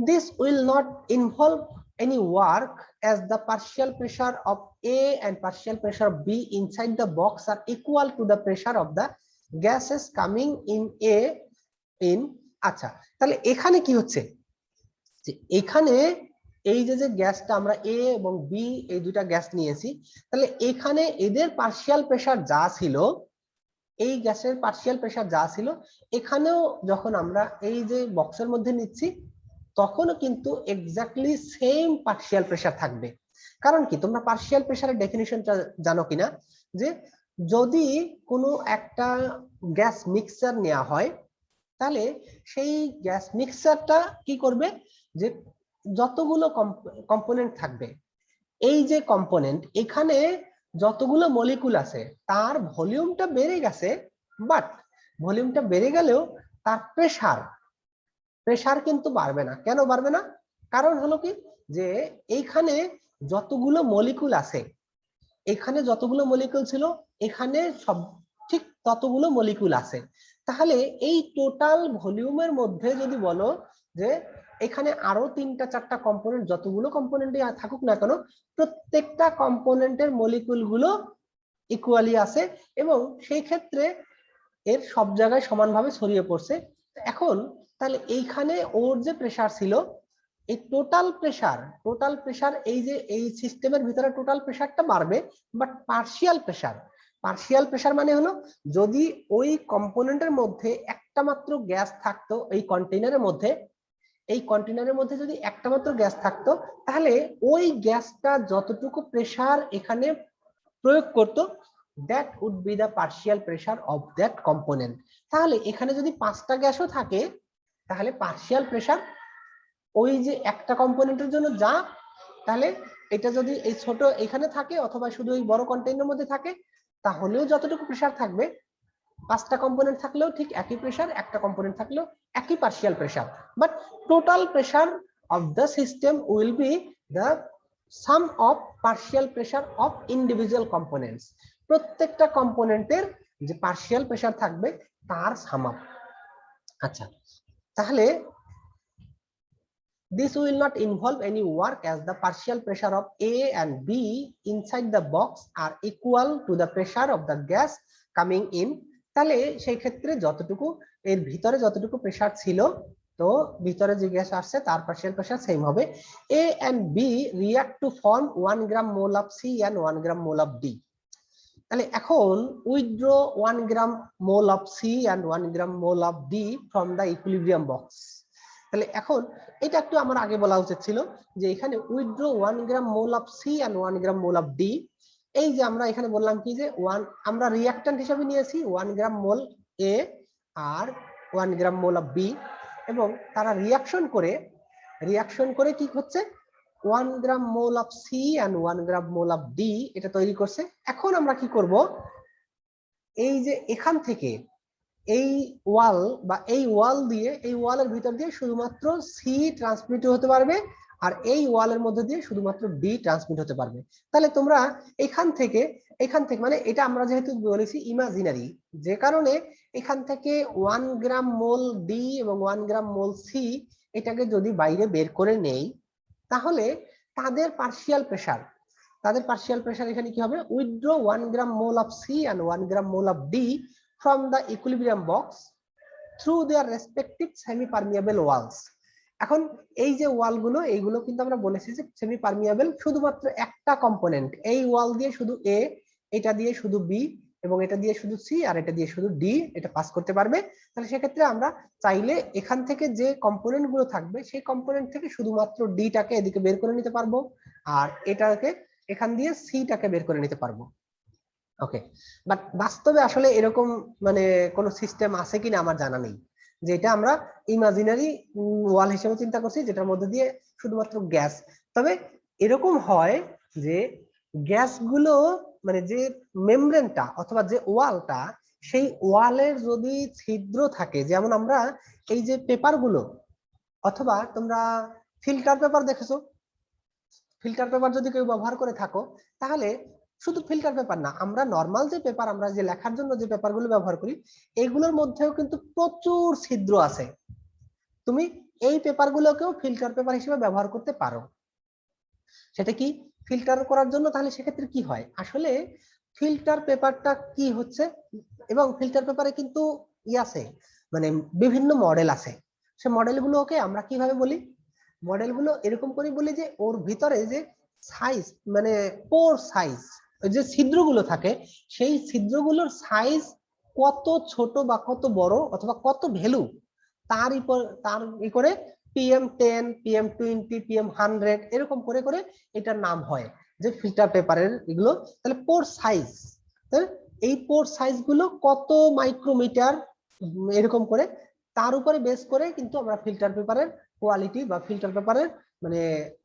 This will not involve any work as the partial pressure of A and partial pressure of B inside the box are equal to the pressure of the gases coming in A in। আচ্ছা, তাহলে এখানে কি হচ্ছে যে এখানে এই যে গ্যাসটা আমরা এ এবং বি এই দুইটা গ্যাস নিয়েছি, তাহলে এখানে এদের পার্শিয়াল প্রেসার যা ছিল, এই গ্যাসের পার্শিয়াল প্রেসার যা ছিল এখানেও যখন আমরা এই যে বক্সের মধ্যে নিচ্ছি তখনও কিন্তু এক্স্যাক্টলি সেম পার্শিয়াল প্রেসার থাকবে। কারণ কি, তোমরা পার্শিয়াল প্রেসারের ডেফিনিশনটা জানো কিনা, যে যদি কোনো একটা গ্যাস মিক্সচার নেওয়া হয় তাহলে সেই গ্যাস মিক্সচারটা কি করবে, যে যতগুলো কম্পোনেন্ট থাকবে, এই যে কম্পোনেন্ট এখানে যতগুলো মলিকুল আছে তার ভলিউমটা বেড়ে গেছে, বাট ভলিউমটা বেড়ে গেলেও তার প্রেসার কিন্তু বাড়বে না। কেন বাড়বে না? কারণ হলো কি, যে এইখানে যতগুলো মলিকুল আছে, এখানে যতগুলো মলিকুল ছিল এখানে সব ঠিক ততগুলো মলিকুল আছে। তাহলে এই টোটাল ভলিউমের মধ্যে যদি বলো যে এখানে আরো 3টা 4টা কম্পোনেন্ট, যতগুলো কম্পোনেন্টই থাকুক না কেন, প্রত্যেকটা কম্পোনেন্টের মলিকুল গুলো ইকুয়ালি আছে এবং সেই ক্ষেত্রে এর সব জায়গায় সমানভাবে ছড়িয়ে পড়ছে। এখন তাহলে এইখানে ওর যে প্রেসার ছিল, এই টোটাল প্রেসার এই যে এই সিস্টেমের ভিতরে টোটাল প্রেসারটা বাড়বে, বাট পার্শিয়াল পার্শিয়াল প্রেসার মানে হলো যদি ওই কম্পোনেন্টের মধ্যে একটা মাত্র গ্যাস থাকতো, এই কন্টেইনারের মধ্যে যদি একটা মাত্র গ্যাস থাকতো, তাহলে ওই গ্যাসটা যতটুকু প্রেসার এখানে প্রয়োগ করতো, that would be the partial pressure of that component. তাহলে এখানে যদি 5টা গ্যাসও থাকে, তাহলে পার্শিয়াল প্রেসার ওই যে একটা কম্পোনেন্টের জন্য যা, তাহলে এটা যদি এই ছোট এখানে থাকে অথবা শুধু এই বড় কন্টেইনারের মধ্যে থাকে, তাহলেও যতটুকু প্রেসার থাকবে, 5টা কম্পোনেন্ট থাকলেও ঠিক একই প্রেসার, একটা কম্পোনেন্ট থাকলেও একই partial pressure, but total pressure of the system will be the some of partial pressure of individual components. প্রত্যেকটা কম্পোনেন্টের যে পার্শিয়াল প্রেসার থাকবে তার সাম আপ। আচ্ছা, তাহলে this will not involve any work as the partial pressure of A and B inside the box are equal to the pressure of the gas coming in। তাহলে সেই ক্ষেত্রে যতটুকু এর ভিতরে যতটুকু প্রেসার ছিল, তো ভিতরে যে গ্যাস আসছে তার পার্শিয়াল প্রেসার সেম হবে। A and B react to form 1 gram mole of C and 1 gram mole of D। তাহলে এখন withdraw 1 gram mole of C and 1 gram mole of D from the equilibrium box। তাহলে এখন এটা একটু আমার আগে বলা উচিত ছিল যে এখানে withdraw 1 gram mole of C and 1 gram mole of D. এই যে আমরা এখানে বললাম কি যে আমরা রিঅ্যাকট্যান্ট হিসেবে নিয়েছি 1 gram mole A R 1 gram mole of B, এবং তারা রিঅ্যাকশন করে কি হচ্ছে 1 gram mole of C and 1 gram mole of D এটা তৈরি করছে। এখন আমরা কি করব, এই যে এখান থেকে এই ওয়াল বা এই ওয়াল দিয়ে, এই ওয়ালের ভিতর দিয়ে শুধুমাত্র সি ট্রান্সমিট হতে পারবে, আর এই ওয়ালের মধ্যে দিয়ে শুধুমাত্র ডি ট্রান্সমিট হতে পারবে। তাহলে তোমরা এখান থেকে মানে এটা আমরা যেহেতু বলেছি ইমাজিনারি, যে কারণে এখান থেকে 1 গ্রাম মোল ডি এবং 1 গ্রাম মোল সি এটাকে যদি বাইরে বের করে নেই, তাহলে তাদের পার্শিয়াল প্রেসার এখানে কি হবে, withdraw 1 gram mole of C and 1 gram mole of D from the equilibrium box through their respective semi permeable walls। এখন এই যে ওয়ালগুলো, এইগুলো কিন্তু আমরা বলেছি যে সেমি পারমিয়েবল, শুধুমাত্র একটা কম্পোনেন্ট, এই ওয়াল দিয়ে শুধু এ, এটা দিয়ে শুধু বি, এবং এটা দিয়ে শুধু সি, আর এটা দিয়ে শুধু ডি এটা পাস করতে পারবে। তাহলে সেক্ষেত্রে আমরা চাইলে এখান থেকে যে কম্পোনেন্ট গুলো থাকবে সেই কম্পোনেন্ট থেকে শুধুমাত্র ডি টাকে এদিকে বের করে নিতে পারবো, আর এটাকে এখান দিয়ে সি টাকে বের করে নিতে পারবো। ওকে, বাট বাস্তবে আসলে এরকম মানে কোন সিস্টেম আছে কিনা আমার জানা নেই, যেটা আমরা ইমাজিনারি ওয়াল হিসেবে চিন্তা করছি, যেটার মধ্যে দিয়ে শুধুমাত্র গ্যাস। তবে এরকম হয় যে গ্যাসগুলো মানে যে মেমব্রেনটা অথবা যে ওয়ালটা, সেই ওয়ালের যদি ছিদ্র থাকে, যেমন আমরা এই যে পেপারগুলো, অথবা তোমরা ফিল্টার পেপার দেখেছো, ফিল্টার পেপার যদি কেউ ব্যবহার করে থাকো, তাহলে শুধু ফিল্টার পেপার না, আমরা নরমাল যে পেপার, আমরা যে লেখার জন্য যে পেপারগুলো ব্যবহার করি, এগুলোর মধ্যেও কিন্তু প্রচুর ছিদ্র আছে। তুমি এই পেপারগুলোকেও ফিল্টার পেপার হিসেবে ব্যবহার করতে পারো। সেটা কি ফিল্টার করার জন্য, তাহলে সেক্ষেত্রে কি হয়, আসলে ফিল্টার পেপারটা কি হচ্ছে, এবং ফিল্টার পেপারে কিন্তু আছে মানে বিভিন্ন মডেল আছে। সে মডেলগুলোকে আমরা কিভাবে বলি, মডেলগুলো এরকম করে বলি যে ওর ভিতরে যে সাইজ মানে পোর সাইজ, যে ছিদ্রগুলো থাকে, সেই ছিদ্রগুলোর সাইজ কত ছোট বা কত বড় অথবা কত ভ্যালু, তার করে PM10, PM20, PM100 এরকম করে করে এটার নাম হয় যে ফিল্টার পেপারের এগুলো। তাহলে পোর সাইজ, এই পোর সাইজ গুলো কত মাইক্রোমিটার এরকম করে, তার উপরে বেস করে কিন্তু আমরা ফিল্টার পেপারের কোয়ালিটি বা ফিল্টার পেপারের মানে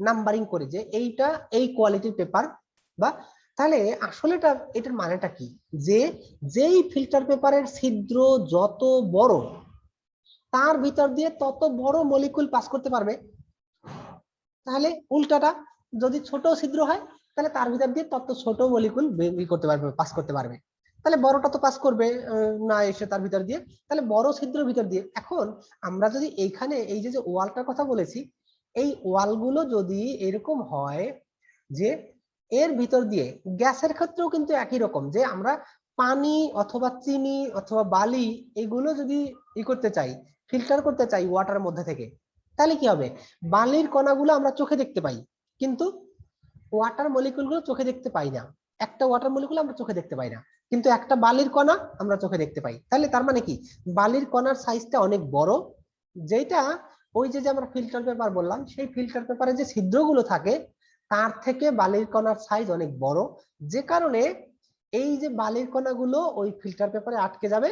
নাম্বারিং করি যে এইটা এই কোয়ালিটির পেপার। বা তাহলে আসলে এটার মানেটা কি, যে যেই ফিল্টার পেপারের ছিদ্র যত বড়, তার ভিতর দিয়ে তত বড় মলিকুল পাস করতে পারবে। তাহলে উল্টাটা, যদি ছোট ছিদ্র হয় তাহলে তার ভিতর দিয়ে তত ছোট মলিকুল করতে পারবে, পাস করতে পারবে। তাহলে বড়টা তো পাস করবে না এসে তার ভিতর দিয়ে, তাহলে বড় ছিদ্রের ভিতর দিয়ে। এখন আমরা যদি এইখানে এই যে ওয়ালটার কথা বলেছি, এই ওয়ালগুলো যদি এরকম হয় যে এর ভিতর দিয়ে, গ্যাসের ক্ষেত্রেও কিন্তু একই রকম, যে আমরা পানি অথবা চিনি অথবা বালি এগুলো যদি করতে চাই, ফিল্টার করতে চাই ওয়াটারের মধ্যে থেকে, তাহলে কি হবে, বালির কণাগুলো আমরা চোখে দেখতে পাই, কিন্তু ওয়াটার মলিকুলগুলো চোখে দেখতে পাই না। একটা ওয়াটার মলিকুল আমরা চোখে দেখতে পাই না। কিন্তু একটা বালির কণা আমরা চোখে দেখতে পাই। তাহলে তার মানে কি, বালির কণার সাইজটা অনেক বড়, যেটা ওই যে আমরা ফিল্টার পেপার বললাম, সেই ফিল্টার পেপারে যে ছিদ্রগুলো থাকে তার থেকে বালির কণার সাইজ অনেক বড়, যে কারণে এই যে বালির কণাগুলো ওই ফিল্টার পেপারে আটকে যাবে।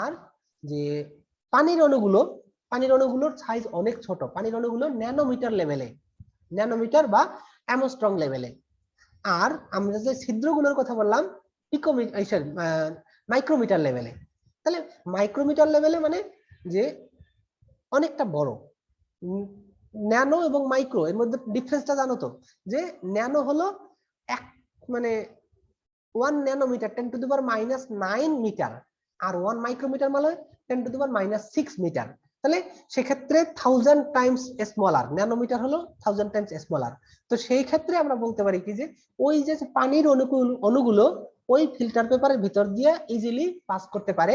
আর যে পানির অণুগুলোর সাইজ অনেক ছোট, পানির অণুগুলো ন্যানোমিটার লেভেলে, ন্যানোমিটার বা অ্যামস্ট্রং লেভেলে। আর আমরা যে ছিদ্রগুলোর কথা বললাম পিকোমিটার মাইক্রোমিটার লেভেলে। তাহলে মাইক্রোমিটার লেভেলে মানে যে অনেকটা বড়। ন্যানো এবং মাইক্রো এর মধ্যে ডিফারেন্সটা জানো তো, যে ন্যানো হলো এক মানে 1 nanometre 10 to the power -9 metre, আর 1 মাইক্রোমিটার মানে 10 টু দি পাওয়ার -6 মিটার। তাহলে সেক্ষেত্রে 1000 টাইমস স্মলার, ন্যানোমিটার হলো 1000 টাইমস স্মলার। তো সেই ক্ষেত্রে আমরা বলতে পারি কি যে ওই যে পানির অণুগুলো ওই ফিল্টার পেপারের ভিতর দিয়ে ইজিলি পাস করতে পারে,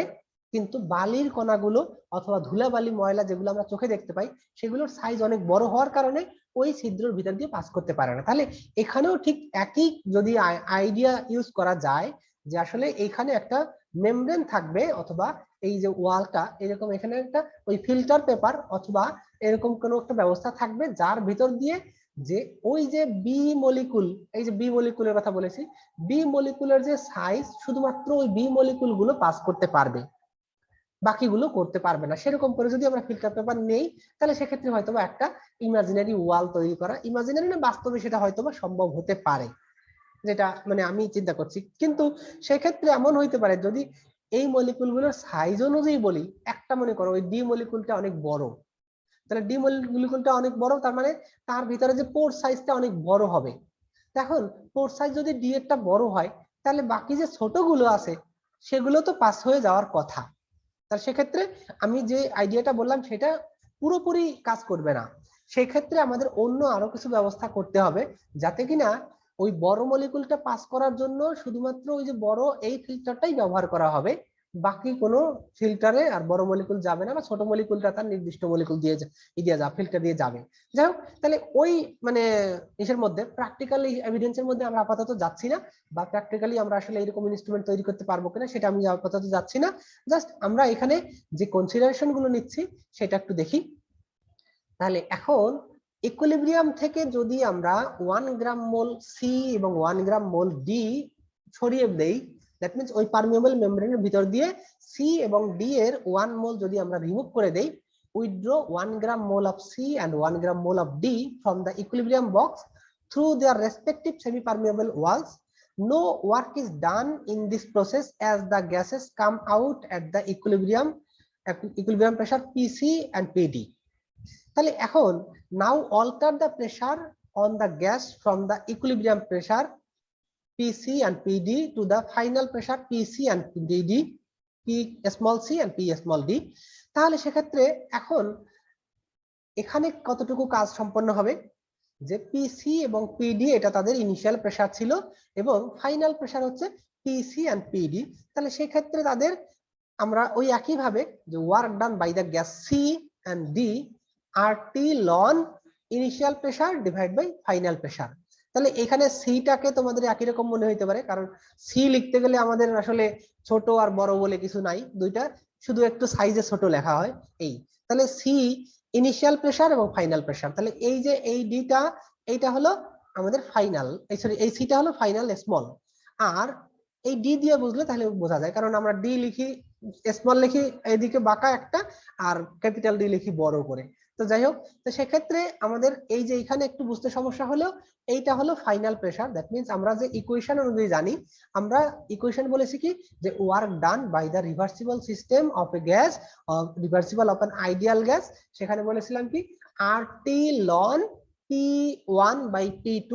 কিন্তু বালির কণাগুলো অথবা ধুলাবালি ময়লা যেগুলো আমরা চোখে দেখতে পাই সেগুলোর সাইজ অনেক বড় হওয়ার কারণে ওই ছিদ্রের ভিতর দিয়ে পাস করতে পারে না। তাহলে এখানেও ঠিক একই যদি আইডিয়া ইউজ করা যায়, যে আসলে এখানে একটা মেমব্রেন থাকবে অথবা এই যে ওয়ালটা এরকম, এখানে একটা ওই ফিল্টার পেপার অথবা এরকম কোন একটা ব্যবস্থা থাকবে যার ভিতর দিয়ে যে ওই যে বি মলিকুল, এই যে বি মলিকুলের কথা বলেছি, বি মলিকুলের যে সাইজ শুধুমাত্র ওই বি মলিকুল গুলো পাস করতে পারবে, বাকিগুলো করতে পারবে না। সেরকম করে যদি আমরা ফিল্টার পেপার নেই তাহলে সেক্ষেত্রে হয়তোবা একটা ইমাজিনারি ওয়াল তৈরি করা, ইমাজিনারি না বাস্তবে সেটা হয়তোবা সম্ভব হতে পারে, যেটা মানে আমি চিন্তা করছি। কিন্তু সেক্ষেত্রে এমন হইতে পারে যদি এই মলিকুলগুলোর সাইজ অনুযায়ী বলি, একটা মনে করো ওই ডি মলিকুলটা অনেক বড়, তাহলে ডি মলিকুলটা অনেক বড় তার মানে তার ভিতরে যে পোর সাইজটা অনেক বড় হবে। এখন পোর সাইজ যদি ডি এরটা বড় হয় তাহলে বাকি যে ছোটগুলো আছে সেগুলো তো পাস হয়ে যাওয়ার কথা। তাহলে সেক্ষেত্রে আমি যে আইডিয়াটা বললাম সেটা পুরোপুরি কাজ করবে না, সেক্ষেত্রে আমাদের অন্য আরো কিছু ব্যবস্থা করতে হবে যাতে কিনা ওই বড় মলিকুলটা পাস করার জন্য শুধুমাত্র ওই যে বড় এই ফিল্টারটাই ব্যবহার করা হবে, বাকি কোনো ফিল্টারে আর বড় মলিকুল যাবে না, বা ছোট মলিকুলটা তার নির্দিষ্ট মলিকুল দিয়ে ফিল্টার দিয়ে যাবে। যাই হোক, তাহলে ওই মানে ইসের মধ্যে প্র্যাকটিক্যালি এভিডেন্সের মধ্যে আমরা আপাতত যাচ্ছি না, বা প্র্যাকটিক্যালি আমরা আসলে এরকম ইনস্ট্রুমেন্ট তৈরি করতে পারবো কিনা সেটা আমি আপাতত যাচ্ছি না। জাস্ট আমরা এখানে যে কনসিডারেশন গুলো নিচ্ছি সেটা একটু দেখি। তাহলে এখন ইকুইলিব্রিয়াম থেকে যদি আমরা 1 গ্রাম মোল সি এবং 1 গ্রাম মোল ডি ছড়িয়ে দেই, দ্যাট মিন্স ওই পারমিয়েবল মেমব্রেনের ভিতর দিয়ে সি এবং ডি এর 1 মোল যদি আমরা রিমুভ করে দেই, withdraw 1 gram mole of C and 1 gram mole of D from the equilibrium box through their respective semi-permeable walls. No work is done in this process as the gases come out at the equilibrium pressure PC and PD. তাহলে এখন now alter the pressure on the gas from the equilibrium pressure PC and PD to the final pressure PC and PD, P small c and P small d. তাহলে সেক্ষেত্রে এখন এখানে কতটুকু কাজ সম্পন্ন হবে, যে পিসি এবং পিডি এটা তাদের ইনিশিয়াল প্রেসার ছিল এবং ফাইনাল প্রেসার হচ্ছে পিসি এন্ড পিডি। তাহলে সেই ক্ষেত্রে তাদের আমরা ওই একই ভাবে যে work done by the gas C and D R T ln initial pressure divide by final pressure. তাহলে এখানে সিটাকে তোমাদের একই রকম মনে হইতে পারে, কারণ সি লিখতে গেলে আমাদের আসলে ছোট আর বড় বলে কিছু নাই, দুইটা শুধু একটু সাইজে ছোট লেখা হয় এই। তাহলে সি ইনিশিয়াল প্রেসার এবং ফাইনাল প্রেসার, তাহলে এই যে এই ডিটা এইটা হলো আমাদের ফাইনাল, এই সরি এই সিটা হলো ফাইনাল স্মল, আর এই ডি দিয়ে বুঝলে তাহলে বোঝা যায়, কারণ আমরা ডি লিখি স্মল লিখি এদিকে বাঁকা একটা, আর ক্যাপিটাল ডি লিখি বড় করে। তো যাই হোক, তো সেক্ষেত্রে আমাদের এই যে এখানে একটু বুঝতে সমস্যা হলো, এইটা হলো ফাইনাল প্রেসার। দ্যাট মিন্স আমরা যে ইকুয়েশন অনুযায়ী জানি, আমরা ইকুয়েশন বলেছি কি যে work done by the reversible system of a gas, reversible of an ideal gas, সেখানে বলেছিলাম কি RT ln P1 by P2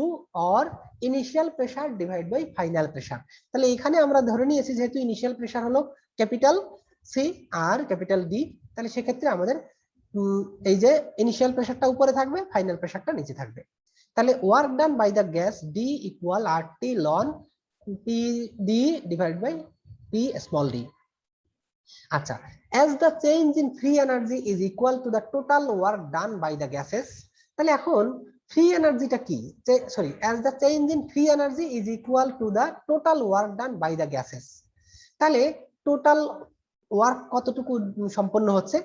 or initial pressure divide by final pressure. তাহলে এখানে আমরা ধরে নিয়েছি যেহেতু ইনিশিয়াল প্রেসার হলো ক্যাপিটাল সি আর ক্যাপিটাল ডি, তাহলে সেক্ষেত্রে আমাদের এই যে ইনিশিয়াল প্রেসারটা উপরে থাকবে, ফাইনাল প্রেসারটা নিচে থাকবে। তাহলে work done by the gas D equal RT ln PD divide by P small D. আচ্ছা, as the change in free energy is equal to the total work done by the gases, তাহলে এখন free এনার্জিটা কি, sorry, as the change in free energy is equal to the total work done by the gases। তাহলে total work কতটুকু সম্পন্ন হচ্ছে,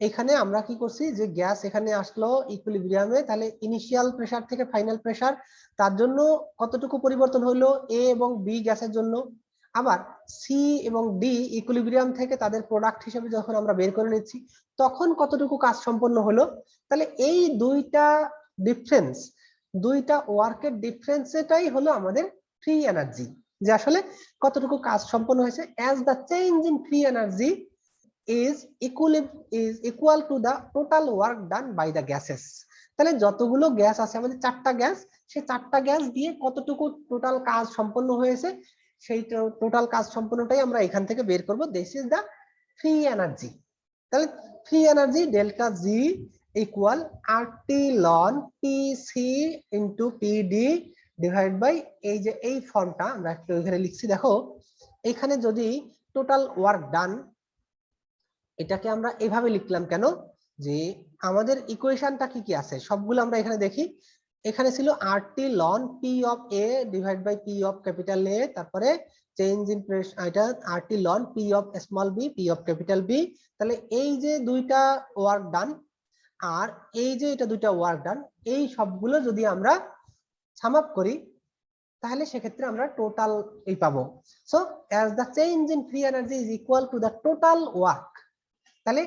এখানে আমরা কি করছি যে গ্যাস এখানে আসলো ইকুইলিব্রিয়ামে, তাহলে ইনিশিয়াল প্রেসার থেকে ফাইনাল প্রেসার তার জন্য কতটুকু পরিবর্তন হলো এ এবং বি গ্যাসের জন্য, আবার সি এবং ডি ইকুইলিব্রিয়াম থেকে তাদের প্রোডাক্ট হিসেবে যখন আমরা বের করে নিচ্ছি তখন কতটুকু কাজ সম্পন্ন হলো। তাহলে এই দুইটা ডিফারেন্স, দুইটা ওয়ার্কের ডিফারেন্সটাই হলো আমাদের ফ্রি এনার্জি, যে আসলে কতটুকু কাজ সম্পন্ন হয়েছে। as the change in free energy is equal to the total work done by the gases। তাহলে যতগুলো গ্যাস আছে আমাদের, চারটা গ্যাস, সেই চারটা গ্যাস দিয়ে কতটুকু টোটাল কাজ সম্পন্ন হয়েছে সেই টোটাল কাজ সম্পন্নটাই আমরা এখান থেকে বের করব। This is the free energy. তাহলে free energy delta G equal RT ln PC into PD divide by এই যে এই ফর্মটা আমরা একটু এখানে লিখছি, দেখো এখানে যদি টোটাল ওয়ার্ক ডান, এটাকে আমরা এভাবে লিখলাম কেন, যে আমাদের ইকুয়েশনটা কি কি আছে সবগুলো আমরা এখানে দেখি। এখানে ছিল RT ln P of A divide by P of capital A, তারপরে চেঞ্জ ইন প্রেসার, এটা RT ln P of small B P of capital B. তাহলে এই যে দুইটা ওয়ার্ক ডান আর এই যে এটা দুইটা ওয়ার্ক ডান, এই সবগুলো যদি আমরা সাম আপ করি তাহলে সেক্ষেত্রে আমরা টোটাল এই পাবো। So as the change in free energy is equal to the total work, তাহলে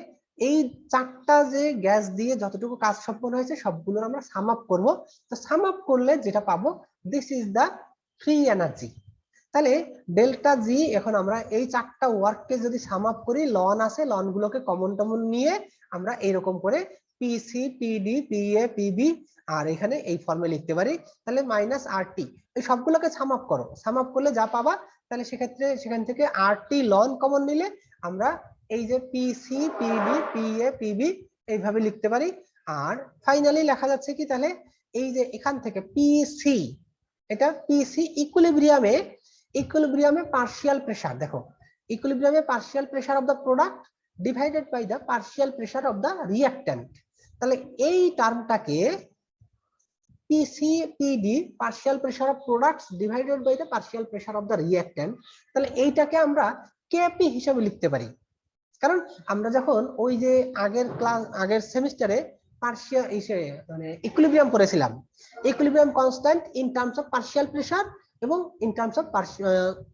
এই চারটা যে গ্যাস দিয়ে যতটুকু কাজ সম্পন্ন হয়েছে সবগুলোর আমরা সাম আপ করব। তো সাম আপ করলে যেটা পাবো this is the free energy. তাহলে ডেল্টা জি, এখন আমরা এই চারটা ওয়ার্ককে যদি সাম আপ করি, লন আছে, লন গুলোকে কমন টমন নিয়ে আমরা এইরকম করে পিসি পিডি পিএ পিবি আর এখানে এই ফর্মে লিখতে পারি। তাহলে মাইনাস আরটি, এই সবগুলোকে সাম আপ করো, সাম আপ করলে যা পাবা, তাহলে সেক্ষেত্রে সেখান থেকে আরটি লন কমন নিলে আমরা এই যে পিসি পিডি পিএ পিবি এইভাবে লিখতে পারি। আর ফাইনালি লেখা যাচ্ছে কি, তাহলে এই যে এখান থেকে পিসি, এটা পিসি ইকুইলিব্রিয়ামে পার্শিয়াল প্রেসার, দেখো ইকুইলিব্রিয়ামে partial pressure of the product divided by the partial pressure of the reactant. তাহলে এই টার্মটাকে PC PD partial pressure of products divided by the partial pressure of the reactant, তাহলে এইটাকে আমরা কেপি হিসেবে লিখতে পারি। কারণ আমরা যখন ওই যে আগের সেমিস্টারে পার্শিয়াল মানে ইকুইলিব্রিয়াম পড়েছিলাম, equilibrium constant in terms of partial pressure এবং ইন টার্মস অফ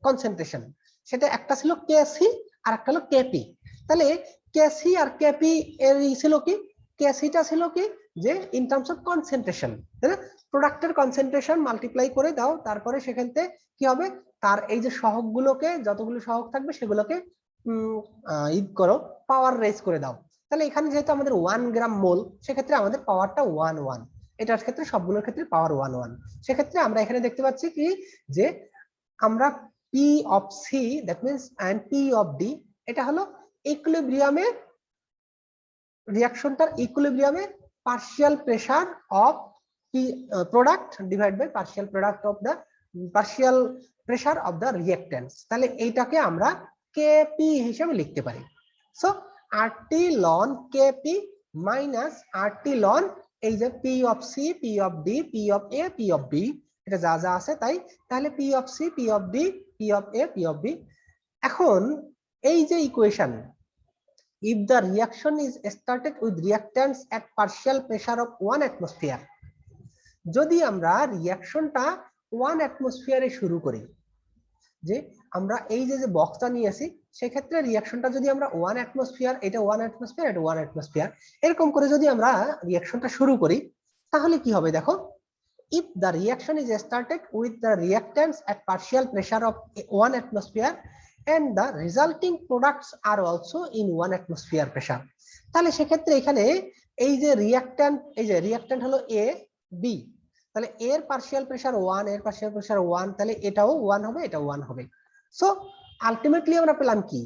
কনসেন্ট্রেশন, সেটা একটা ছিল কেসি আর একটা হলো কেপি। তাহলে কেসি আর কেপি এর ছিল কি, কেসিটা ছিল কি যে ইন টার্মস অফ কনসেন্ট্রেশন, তাই না, প্রোডাক্টের কনসেন্ট্রেশন মাল্টিপ্লাই করে দাও, তারপরে সেখান থেকে কি হবে, তার এই যে সহগগুলোকে, যতগুলো সহগ থাকবে সেগুলোকে করো, পাওয়ার রেজ করে দাও। তাহলে এখানে যেহেতু আমাদের 1 গ্রাম মোল, সেক্ষেত্রে আমাদের পাওয়ারটা 1 এটার ক্ষেত্রে সবগুলোর ক্ষেত্রে পাওয়ার 1 সেক্ষেত্রে আমরা এখানে দেখতে পাচ্ছি কি যে আমরা P of C that means and P of D, এটা হলো ইকুইলিব্রিয়ামে, রিঅ্যাকশনটার ইকুইলিব্রিয়ামে partial pressure of product divide by partial product of the partial pressure of the reactants. তাহলে এইটাকে আমরা কেপি হিসেবে লিখতে পারি। So RT ln KP minus RT ln এই যে P of C P of D P of A P of B, এটা যা যা আছে তাই। তাহলে P of C P of D P of A P of B. এখন এই যে equation, if the reaction is started with reactants at partial pressure of 1 atmosphere, যদি আমরা রিঅ্যাকশনটা 1 অ্যাটমসফিয়ারে শুরু করি, যে আমরা এই যে বক্সটা নিয়ে আসি, সেক্ষেত্রে রিঅ্যাকশনটা যদি আমরা 1 অ্যাটমসফিয়ার, এটা 1 অ্যাটমসফিয়ার, এটা 1 অ্যাটমসফিয়ার, এরকম করে যদি আমরা রিঅ্যাকশনটা শুরু করি, তাহলে কি হবে দেখো, if the reaction is started with the reactants at partial pressure of 1 atmosphere and the resulting products are also in 1 atmosphere pressure, তাহলে সেক্ষেত্রে এখানে এই যে রিঅ্যাকট্যান্ট হলো এ বি, তাহলে এর পার্শিয়াল প্রেসার 1, এর পার্শিয়াল প্রেসার 1, তাহলে এটাও 1 হবে, এটা 1 হবে। সো আলটিমেটলি আমরা পেলাম কি,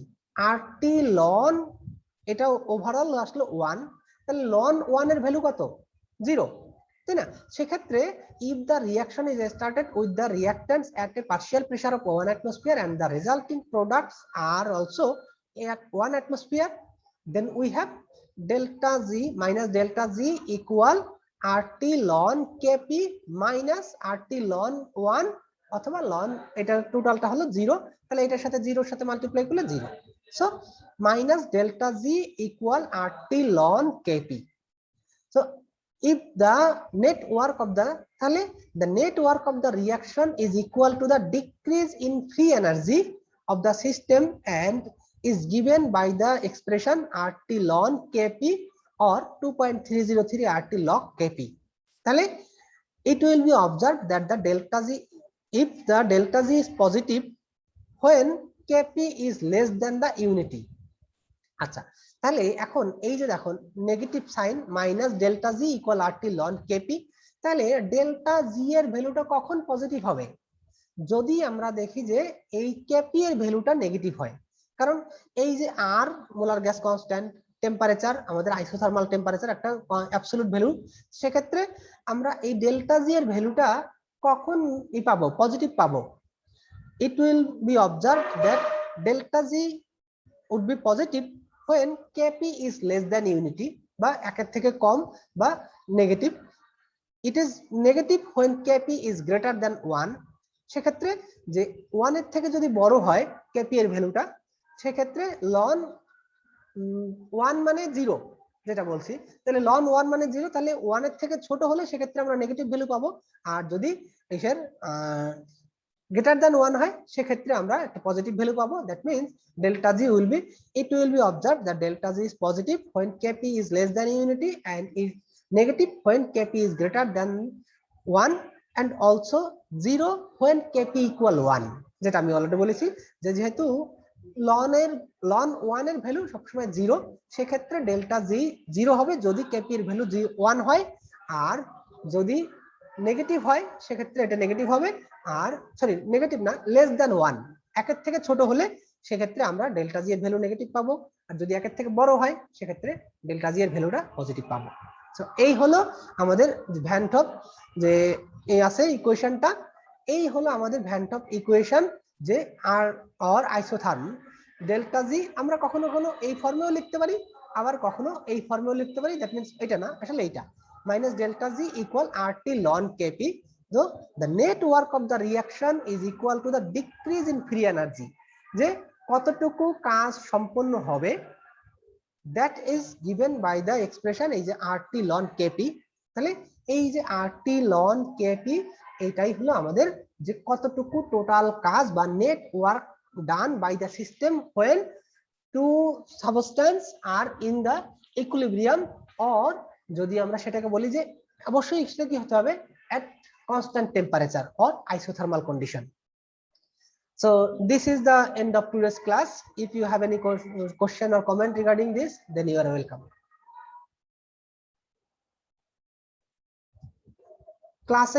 আরটি লন, এটা ওভারঅল আসলো 1, তাহলে লন 1 এর ভ্যালু কত, 0, তাই না। সেক্ষেত্রে if the reaction is started with the reactants at a partial pressure of 1 atmosphere and the resulting products are also at 1 atmosphere, then we have delta G minus delta G equal RT ln KP minus RT ln 1 অথবা ln এটা টোটালটা হলো 0, তাহলে এটার সাথে 0 এর সাথে multiply করলে 0, so minus delta G equal RT ln KP. So if the net work of the reaction is equal to the decrease in free energy of the system and is given by the expression RT ln KP or 2.303 RT log KP, তাহলে it will be observed that the delta G, if the delta G is positive when KP is less than the unity. আচ্ছা, তাহলে এখন এই যে দেখুন negative sign minus delta G equal RT ln KP, তাহলে delta G এর ভ্যালুটা কখন পজিটিভ হবে? যদি আমরা দেখি যে এই KP এর ভ্যালুটা নেগেটিভ হয়, কারণ এই যে R molar gas constant, temperature আমাদের আইসোথার্মাল টেম্পারেচার একটা অ্যাবসলিউট ভ্যালু, সেক্ষেত্রে আমরা এই ডেল্টা জি এর ভ্যালুটা কখন পাবো, পজিটিভ পাবো? It will be observed that delta G would be positive when KP is less than unity বা একের থেকে কম বা negative. It is negative when KP is greater than 1, সেক্ষেত্রে যে 1 এর থেকে যদি বড় হয় KP এর ভ্যালুটা, সেক্ষেত্রে ln 1 মানে 0 যেটা বলছি, তাহলে ln 1 মানে 0, তাহলে 1 এর থেকে ছোট হলে সেক্ষেত্রে আমরা নেগেটিভ ভ্যালু পাবো, আর যদি এর greater than 1 হয় সেক্ষেত্রে আমরা একটা পজিটিভ ভ্যালু পাবো। That means delta G will be, it will be observed that delta G is positive when KP is less than unity and is negative when KP is greater than 1 and also 0 when KP equal 1, যেটা আমি already বলেছি যে যেহেতু ln 1 এর value সবসময় 0, সেক্ষেত্রে delta G 0 হবে যদি KP এর ভ্যালু 1 হয়, আর যদি নেগেটিভ হয় সেক্ষেত্রে এটা নেগেটিভ হবে, আর সরি নেগেটিভ না, লেস দ্যান 1, একের থেকে ছোট হলে সেক্ষেত্রে আমরা ডেল্টা জি এর ভ্যালু নেগেটিভ পাবো, আর যদি একের থেকে বড় হয় সেক্ষেত্রে ডেল্টা জি এর ভ্যালুটা পজিটিভ পাবো। সো এই হলো আমাদের ভ্যান টপ যে এই আছে ইকুয়েশনটা, এই হলো আমাদের ভ্যান টপ ইকুয়েশন যে আর অর আইসোথার্ম ডেল্টা জি আমরা কখনো কখনো এই ফর্মেও লিখতে পারি, আবার কখনো এই ফর্মেও লিখতে পারি, দ্যাট মিন্স এটা না, আসলে এইটা minus delta G equal RT ln KP. So the net work of the reaction is equal to the decrease in free energy, যে কতটুকু কাজ সম্পন্ন হবে, that is given by the expression এই যে RT ln KP। তাহলে এই যে RT ln KP এটাই হলো আমাদের যে কতটুকু টোটাল কাজ বা net work done by the system when two substance are in the equilibrium, or যদি আমরা সেটাকে বলি যে অবশ্যই সেটা কি হতে হবে at constant temperature or isothermal condition. So this is the end of today's class. If you have any question or comment regarding this, then you are welcome. Class